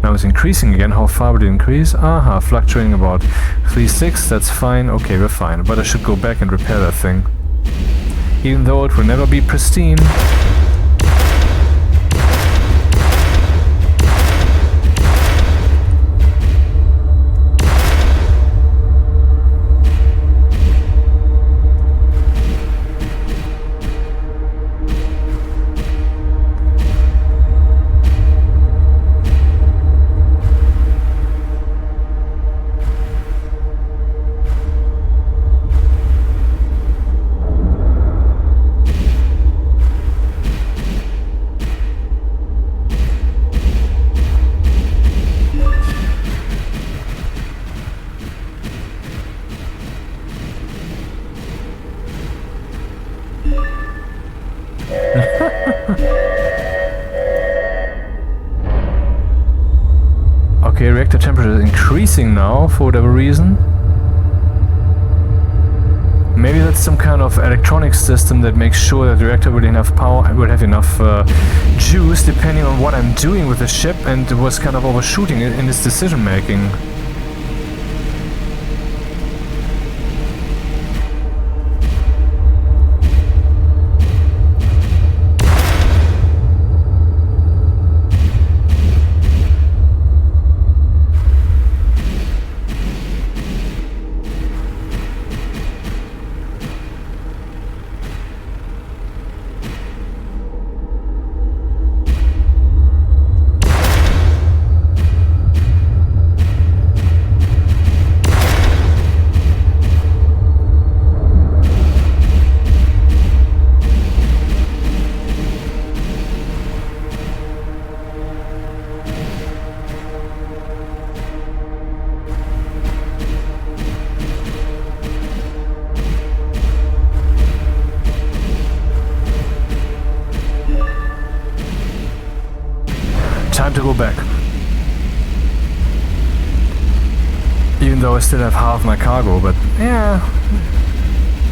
Now it's increasing again. How far would it increase? Aha, fluctuating about 3.6. That's fine. Okay, we're fine. But I should go back and repair that thing. Even though it will never be pristine. Okay, reactor temperature is increasing now for whatever reason. Maybe that's some kind of electronic system that makes sure that the reactor will have enough juice depending on what I'm doing with the ship, and it was kind of overshooting it in its decision making. Time to go back. Even though I still have half my cargo, but yeah,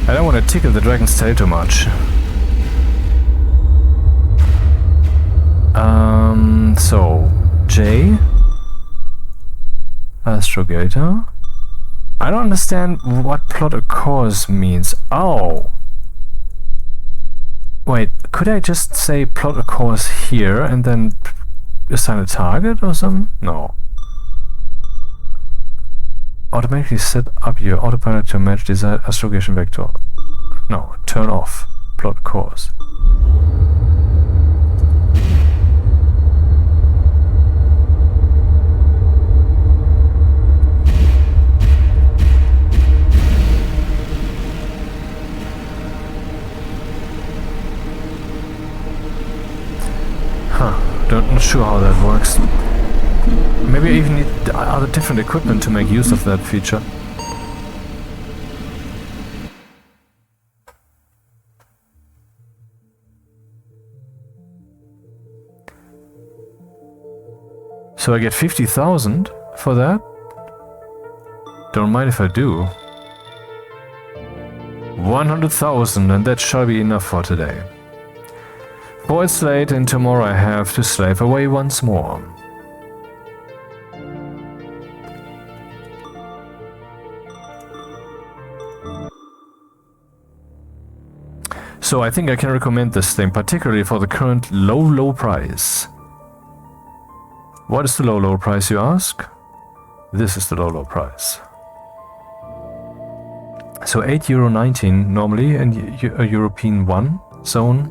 I don't want to tickle the dragon's tail too much. So J, Astrogator. I don't understand what plot a course means. Oh. Wait, could I just say plot a course here and then assign a target or something? No. Automatically set up your autopilot to match desired astrogation vector. No, turn off. Plot course. Not sure how that works. Maybe I even need other different equipment to make use of that feature. So I get 50,000 for that? Don't mind if I do. 100,000, and that shall be enough for today. For it's late and tomorrow I have to slave away once more. So I think I can recommend this thing, particularly for the current low price. What is the low price, you ask? This is the low price. So €8.19 normally in a European 1 zone.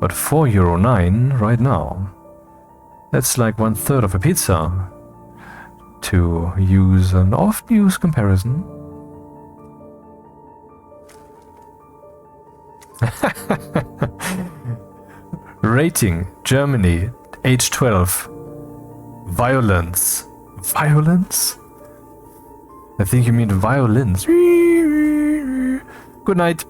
But €4.09 right now. That's like 1/3 of a pizza. To use an oft-used comparison. Rating, Germany, age 12. Violence. Violence? I think you mean violence. Good night.